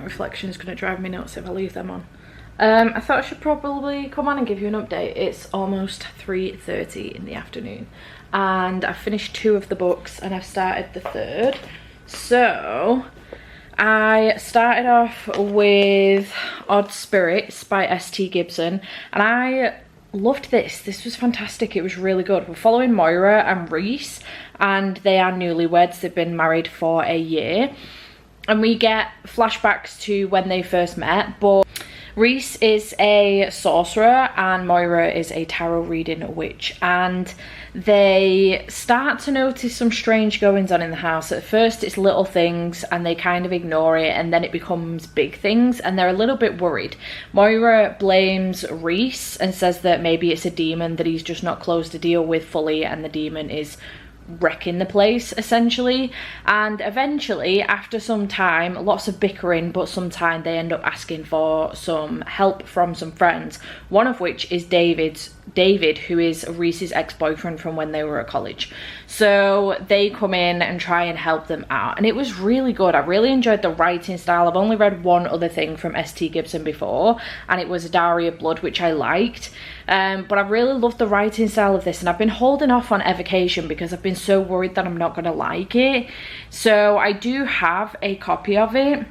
Reflection is going to drive me nuts if I leave them on. I thought I should probably come on and give you an update. It's almost 3:30 in the afternoon and I've finished 2 of the books and I've started the 3rd. So I started off with Odd Spirits by S.T. Gibson and I loved this. This was fantastic. It was really good. We're following Moira and Reese and they are newlyweds. They've been married for a year. And we get flashbacks to when they first met, but Reese is a sorcerer and Moira is a tarot reading witch, and they start to notice some strange goings on in the house. At first it's little things and they kind of ignore it, and then it becomes big things and they're a little bit worried. Moira blames Reese and says that maybe it's a demon that he's just not closed a deal with fully, and the demon is wrecking the place essentially. And eventually, after some time, lots of bickering, but some time, they end up asking for some help from some friends, one of which is David, who is Reese's ex-boyfriend from when they were at college. So they come in and try and help them out, and it was really good. I really enjoyed the writing style. I've only read one other thing from S.T. Gibson before, and it was A Diary of Blood, which I liked. But I really loved the writing style of this, and I've been holding off on Evocation because I've been so worried that I'm not going to like it. So I do have a copy of it.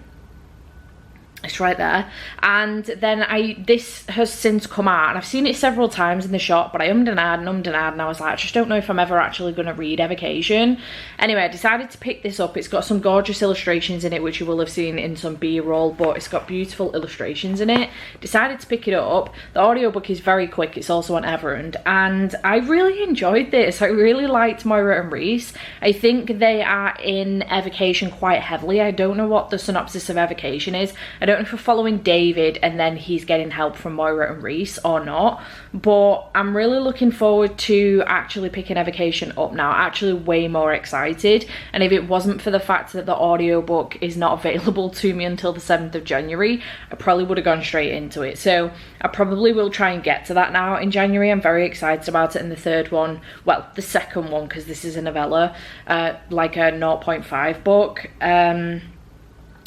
It's right there. And then this has since come out, and I've seen it several times in the shop, but I ummed and ahed, and I was like, I just don't know if I'm ever actually going to read Evocation. Anyway, I decided to pick this up. It's got some gorgeous illustrations in it, which you will have seen in some B-roll, but it's got beautiful illustrations in it. Decided to pick it up. The audiobook is very quick. It's also on Everend, and I really enjoyed this. I really liked Moira and Reese. I think they are in Evocation quite heavily. I don't know what the synopsis of Evocation is. I don't don't know if we're following David and then he's getting help from Moira and Reese or not, but I'm really looking forward to actually picking Evocation up now. Actually way more excited, and if it wasn't for the fact that the audiobook is not available to me until the 7th of January, I probably would have gone straight into it. So I probably will try and get to that now in January. I'm very excited about it. And the third one, well, the second one, because this is a novella, like a 0.5 book.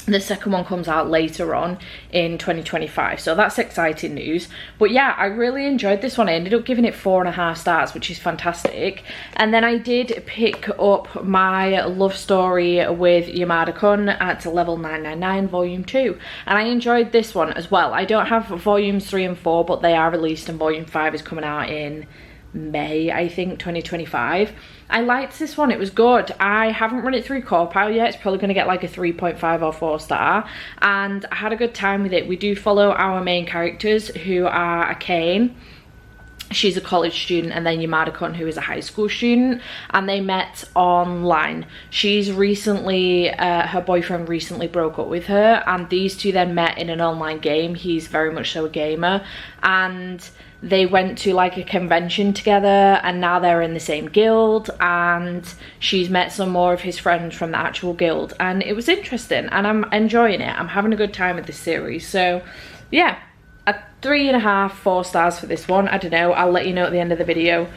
The second one comes out later on in 2025, so that's exciting news. But yeah, I really enjoyed this one. I ended up giving it 4.5 stars, which is fantastic. And then I did pick up my love story with Yamada-kun at level 999 volume 2, and I enjoyed this one as well. I don't have volumes 3 and 4, but they are released, and volume 5 is coming out in May, I think, 2025. I liked this one. It was good. I haven't run it through Corpile yet. It's probably going to get like a 3.5 or 4 star, and I had a good time with it. We do follow our main characters, who are Akane. She's a college student, and then Yamada-kun, who is a high school student, and they met online. She's recently, her boyfriend recently broke up with her, and these two then met in an online game. He's very much so a gamer, and they went to like a convention together, and now they're in the same guild, and she's met some more of his friends from the actual guild, and it was interesting, and I'm enjoying it. I'm having a good time with this series. So yeah, a 3.5, 4 stars for this one. I don't know, I'll let you know at the end of the video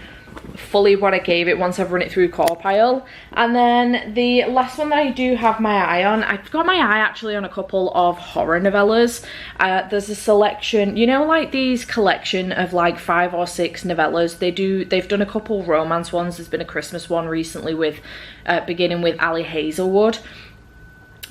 fully what I gave it once I've run it through Corpile. And then the last one that I do have my eye on, I've got my eye actually on a couple of horror novellas. There's a selection, you know, like these collection of like 5 or 6 novellas. They've done a couple romance ones. There's been a Christmas one recently with beginning with Ali Hazelwood.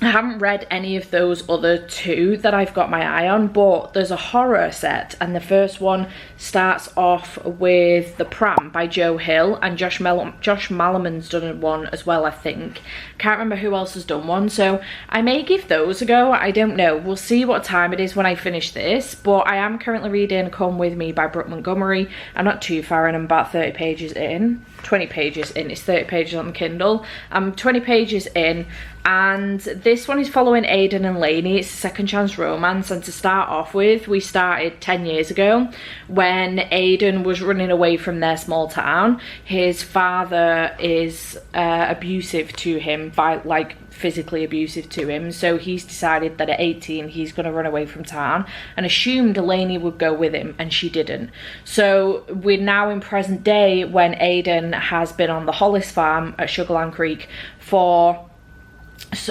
I haven't read any of those other 2 that I've got my eye on, but there's a horror set, and the first one starts off with The Pram by Joe Hill, and Josh Malerman's done one as well, I think. Can't remember who else has done one, so I may give those a go. I don't know. We'll see what time it is when I finish this, but I am currently reading Come With Me by Brooke Montgomery. I'm not too far in, I'm about 30 pages in. 20 pages in. It's 30 pages on the Kindle. I'm 20 pages in, and this one is following Aiden and Lainey. It's a second chance romance, and to start off with, we started 10 years ago when Aiden was running away from their small town. His father is abusive to him, like physically abusive to him, so he's decided that at 18 he's going to run away from town, and assumed Lainey would go with him, and she didn't. So we're now in present day when Aiden has been on the Hollis farm at Sugarland Creek for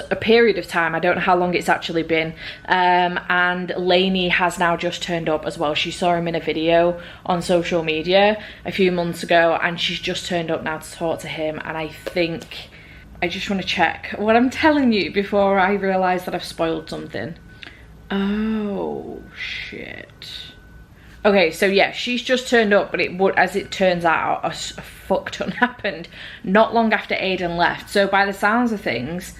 a period of time. I don't know how long it's actually been, and Lainey has now just turned up as well. She saw him in a video on social media a few months ago, and she's just turned up now to talk to him. And I think I just want to check what I'm telling you before I realise that I've spoiled something. Oh shit. Okay, so yeah, she's just turned up, but it would, as it turns out, a fuck ton happened not long after Aiden left. So by the sounds of things,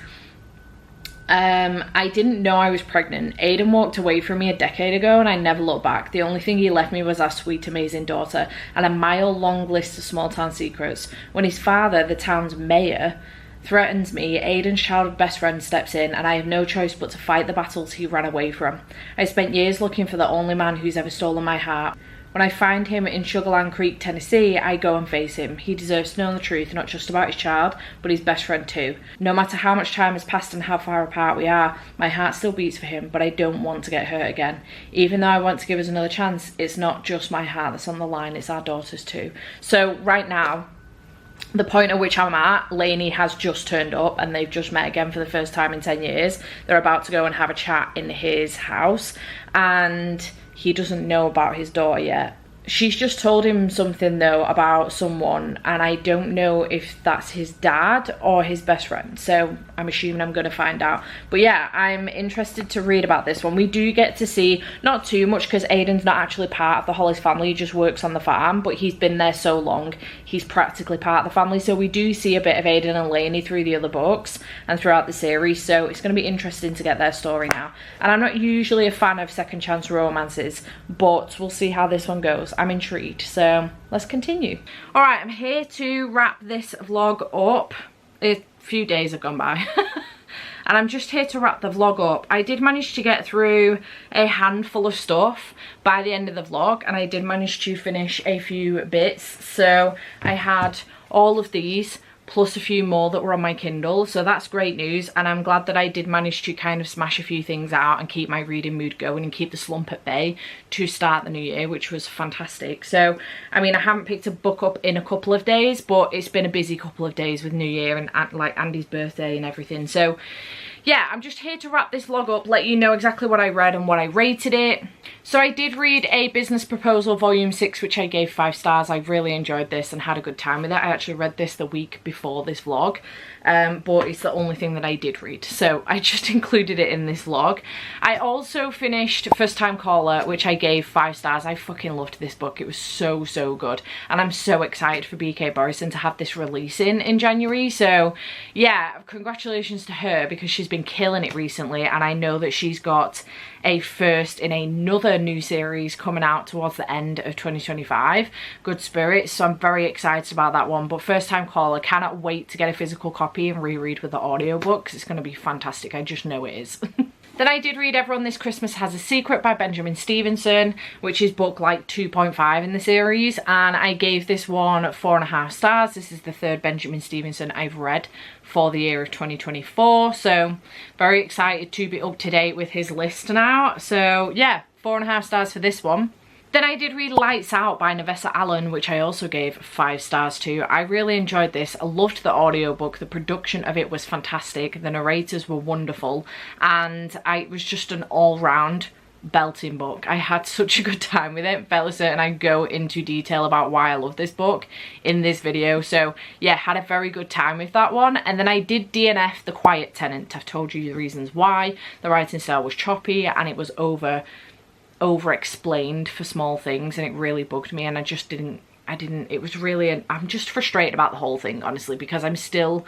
I didn't know I was pregnant. Aiden walked away from me a decade ago, and I never looked back. The only thing he left me was our sweet, amazing daughter and a mile-long list of small town secrets. When his father, the town's mayor, threatens me, Aiden's childhood best friend steps in, and I have no choice but to fight the battles he ran away from. I spent years looking for the only man who's ever stolen my heart. When I find him in Sugarland Creek, Tennessee, I go and face him. He deserves to know the truth, not just about his child, but his best friend too. No matter how much time has passed and how far apart we are, my heart still beats for him, but I don't want to get hurt again. Even though I want to give us another chance, it's not just my heart that's on the line, it's our daughters too. So right now, the point at which I'm at, Lainey has just turned up, and they've just met again for the first time in 10 years. They're about to go and have a chat in his house, and he doesn't know about his daughter yet. She's just told him something though about someone, and I don't know if that's his dad or his best friend, so I'm assuming I'm going to find out. But yeah, I'm interested to read about this one. We do get to see, not too much because Aiden's not actually part of the Hollis family, he just works on the farm, but he's been there so long, he's practically part of the family. So we do see a bit of Aiden and Lainey through the other books and throughout the series, so it's going to be interesting to get their story now. And I'm not usually a fan of second chance romances, but we'll see how this one goes. I'm intrigued, so let's continue. All right, I'm here to wrap this vlog up. A few days have gone by. and I'm just here to wrap the vlog up. I did manage to get through a handful of stuff by the end of the vlog, and I did manage to finish a few bits. So I had all of these plus a few more that were on my Kindle, so that's great news, and I'm glad that I did manage to kind of smash a few things out and keep my reading mood going and keep the slump at bay to start the new year, which was fantastic. So I mean, I haven't picked a book up in a couple of days, but it's been a busy couple of days with New Year and like Andy's birthday and everything. So yeah, I'm just here to wrap this vlog up, let you know exactly what I read and what I rated it. So I did read A Business Proposal Volume 6, which I gave 5 stars. I really enjoyed this and had a good time with it. I actually read this the week before this vlog, but it's the only thing that I did read, so I just included it in this vlog. I also finished First Time Caller, which I gave 5 stars. I fucking loved this book. It was so, so good, and I'm so excited for BK Borison to have this release in January. So yeah, congratulations to her, because she's been killing it recently, and I know that she's got a first in another new series coming out towards the end of 2025, Good Spirits, so I'm very excited about that one. But First Time Caller, cannot wait to get a physical copy and reread with the audiobook, because it's going to be fantastic. I just know it is. Then I did read Everyone This Christmas Has a Secret by Benjamin Stevenson, which is book like 2.5 in the series, and I gave this one 4.5 stars. This is the third Benjamin Stevenson I've read for the year of 2024, so very excited to be up to date with his list now. So yeah, 4.5 stars for this one. Then I did read Lights Out by Nevessa Allen, which I also gave 5 stars to. I really enjoyed this. I loved the audiobook. The production of it was fantastic. The narrators were wonderful, and it was just an all-round belting book. I had such a good time with it. Fairly certain I go into detail about why I love this book in this video. So yeah, had a very good time with that one. And then I did DNF The Quiet Tenant. I've told you the reasons why. The writing style was choppy, and it was over explained for small things, and it really bugged me, and I didn't, it was really, I'm just frustrated about the whole thing, honestly, because I still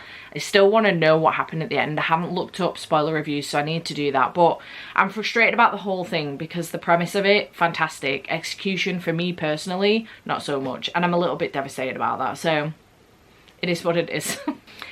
want to know what happened at the end. I haven't looked up spoiler reviews, so I need to do that, but I'm frustrated about the whole thing because the premise of it, fantastic. Execution for me personally, not so much, and I'm a little bit devastated about that, so it is what it is.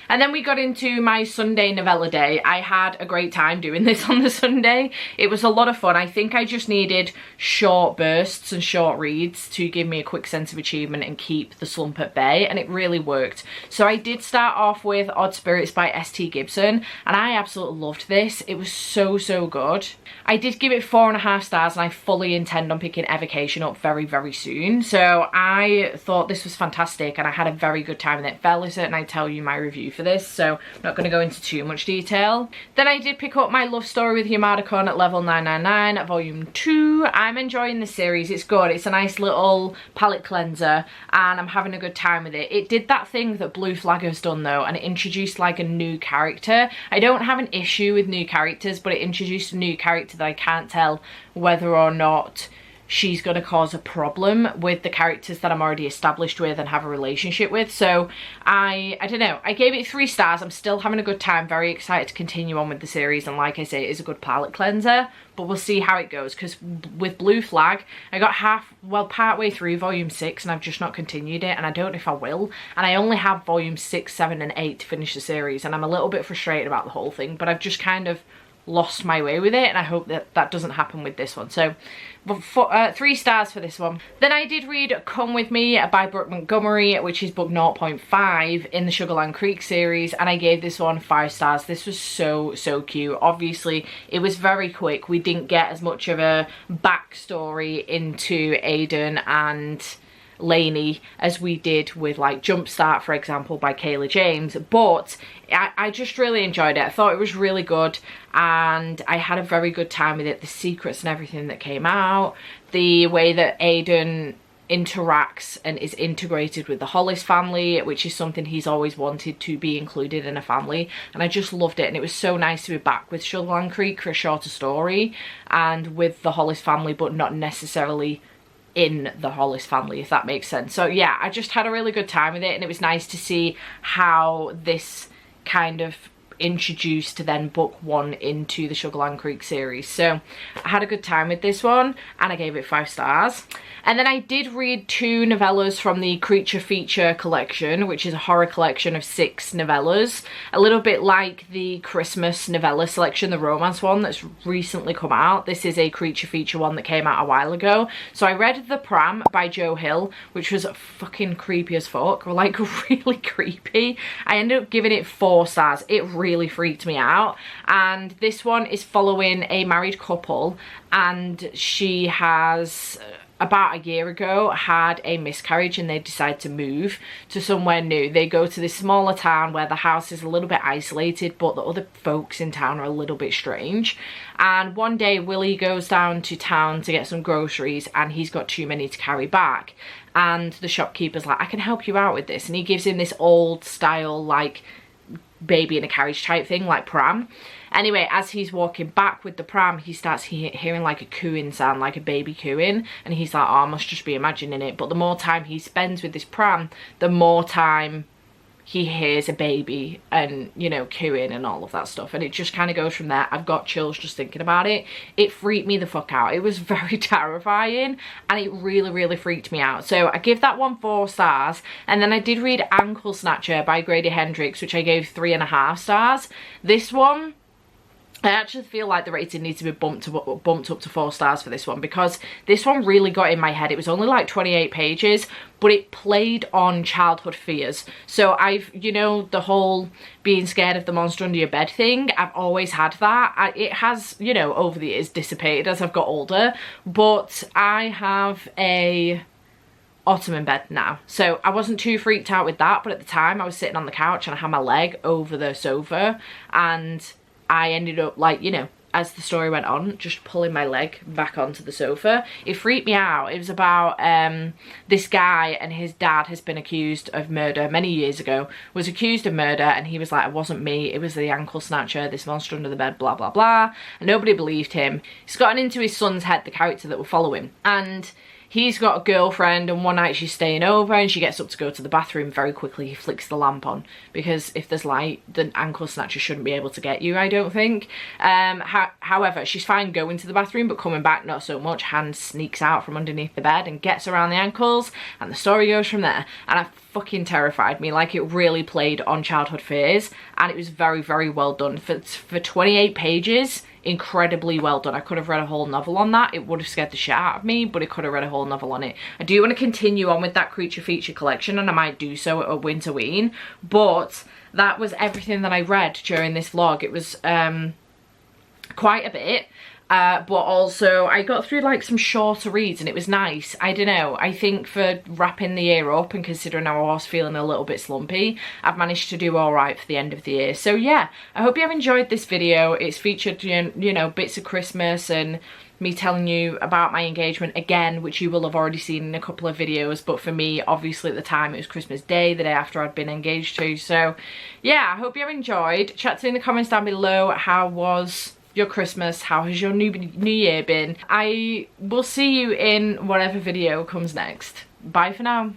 And then we got into my Sunday novella day. I had a great time doing this on the Sunday. It was a lot of fun. I think I just needed short bursts and short reads to give me a quick sense of achievement and keep the slump at bay, and it really worked. So I did start off with Odd Spirits by S.T. Gibson, and I absolutely loved this. It was so, so good. I did give it 4.5 stars, and I fully intend on picking Evocation up very, very soon. So I thought this was fantastic, and I had a very good time with it. Fairly certain I tell you my review for this, so I'm not going to go into too much detail. Then I did pick up My Love Story with Yamada Kun at Level 999 Volume 2. I'm enjoying the series. It's good. It's a nice little palette cleanser, and I'm having a good time with it. It did that thing that Blue Flag has done though, and it introduced like a new character. I don't have an issue with new characters, but it introduced a new character that I can't tell whether or not she's going to cause a problem with the characters that I'm already established with and have a relationship with. So I don't know, I gave it 3 stars. I'm still having a good time, very excited to continue on with the series, and like I say, it is a good palette cleanser, but we'll see how it goes, because with Blue Flag I got part way through Volume 6 and I've just not continued it, and I don't know if I will, and I only have Volumes 6, 7 and 8 to finish the series, and I'm a little bit frustrated about the whole thing, but I've just kind of lost my way with it, and I hope that that doesn't happen with this one. So but 3 stars for this one. Then I did read Come With Me by Brooke Montgomery, which is book 0.5 in the Sugarland Creek series, and I gave this one 5 stars. This was so, so cute. Obviously it was very quick. We didn't get as much of a backstory into Aiden and Lainey as we did with like Jumpstart, for example, by Kayla James, but I just really enjoyed it. I thought it was really good, and I had a very good time with it. The secrets and everything that came out, the way that Aiden interacts and is integrated with the Hollis family, which is something he's always wanted to be included in a family, and I just loved it. And it was so nice to be back with Sugarland Creek for a shorter story and with the Hollis family, but not necessarily in the Hollis family, if that makes sense. So yeah, I just had a really good time with it, and it was nice to see how this kind of introduced to then book 1 into the Sugarland Creek series. So I had a good time with this one and I gave it 5 stars. And then I did read 2 novellas from the Creature Feature collection, which is a horror collection of 6 novellas. A little bit like the Christmas novella selection, the romance one that's recently come out. This is a Creature Feature one that came out a while ago. So I read The Pram by Joe Hill, which was fucking creepy as fuck, or like really creepy. I ended up giving it 4 stars. It really freaked me out. And this one is following a married couple, and she has about a year ago had a miscarriage and they decide to move to somewhere new. They go to this smaller town where the house is a little bit isolated, but the other folks in town are a little bit strange. And one day Willie goes down to town to get some groceries and he's got too many to carry back. And the shopkeeper's like, I can help you out with this. And he gives him this old style, like, baby in a carriage type thing, like pram. Anyway, as he's walking back with the pram, he starts hearing like a cooing sound, like a baby cooing, and he's like, oh, I must just be imagining it. But the more time he spends with this pram, the more time he hears a baby and, you know, cooing and all of that stuff. And it just kind of goes from there. I've got chills just thinking about it. It freaked me the fuck out. It was very terrifying and it really, really freaked me out. So I give that one 4 stars. And then I did read Ankle Snatcher by Grady Hendrix, which I gave 3.5 stars. This one, I actually feel like the rating needs to be bumped up to 4 stars for this one, because this one really got in my head. It was only like 28 pages, but it played on childhood fears. So I've, you know, the whole being scared of the monster under your bed thing, I've always had that. It has, you know, over the years dissipated as I've got older, but I have a ottoman bed now, so I wasn't too freaked out with that. But at the time I was sitting on the couch and I had my leg over the sofa, and I ended up, like, you know, as the story went on, just pulling my leg back onto the sofa. It freaked me out. It was about this guy, and his dad has been accused of murder many years ago, was accused of murder, and he was like, it wasn't me, it was the ankle snatcher, this monster under the bed, blah, blah, blah. And nobody believed him. He's gotten into his son's head, the character that will follow him. And he's got a girlfriend, and one night she's staying over and she gets up to go to the bathroom. Very quickly he flicks the lamp on, because if there's light, the ankle snatcher shouldn't be able to get you, I don't think. However, she's fine going to the bathroom, but coming back not so much. Hand sneaks out from underneath the bed and gets around the ankles, and the story goes from there. And it fucking terrified me. Like, it really played on childhood fears, and it was very, very well done. For 28 pages, incredibly well done. I could have read a whole novel on that. It would have scared the shit out of me, but it could have read a whole novel on it. I do want to continue on with that Creature Feature collection, and I might do so at a Winterween, but that was everything that I read during this vlog. It was quite a bit, but also I got through like some shorter reads and it was nice. I don't know, I think for wrapping the year up and considering how I was feeling a little bit slumpy, I've managed to do all right for the end of the year. So yeah, I hope you have enjoyed this video. It's featured, you know, bits of Christmas and me telling you about my engagement again, which you will have already seen in a couple of videos, but for me, obviously at the time it was Christmas Day, the day after I'd been engaged to. So yeah, I hope you have enjoyed. Chat to me in the comments down below. How was your Christmas? How has your new year been? I will see you in whatever video comes next. Bye for now.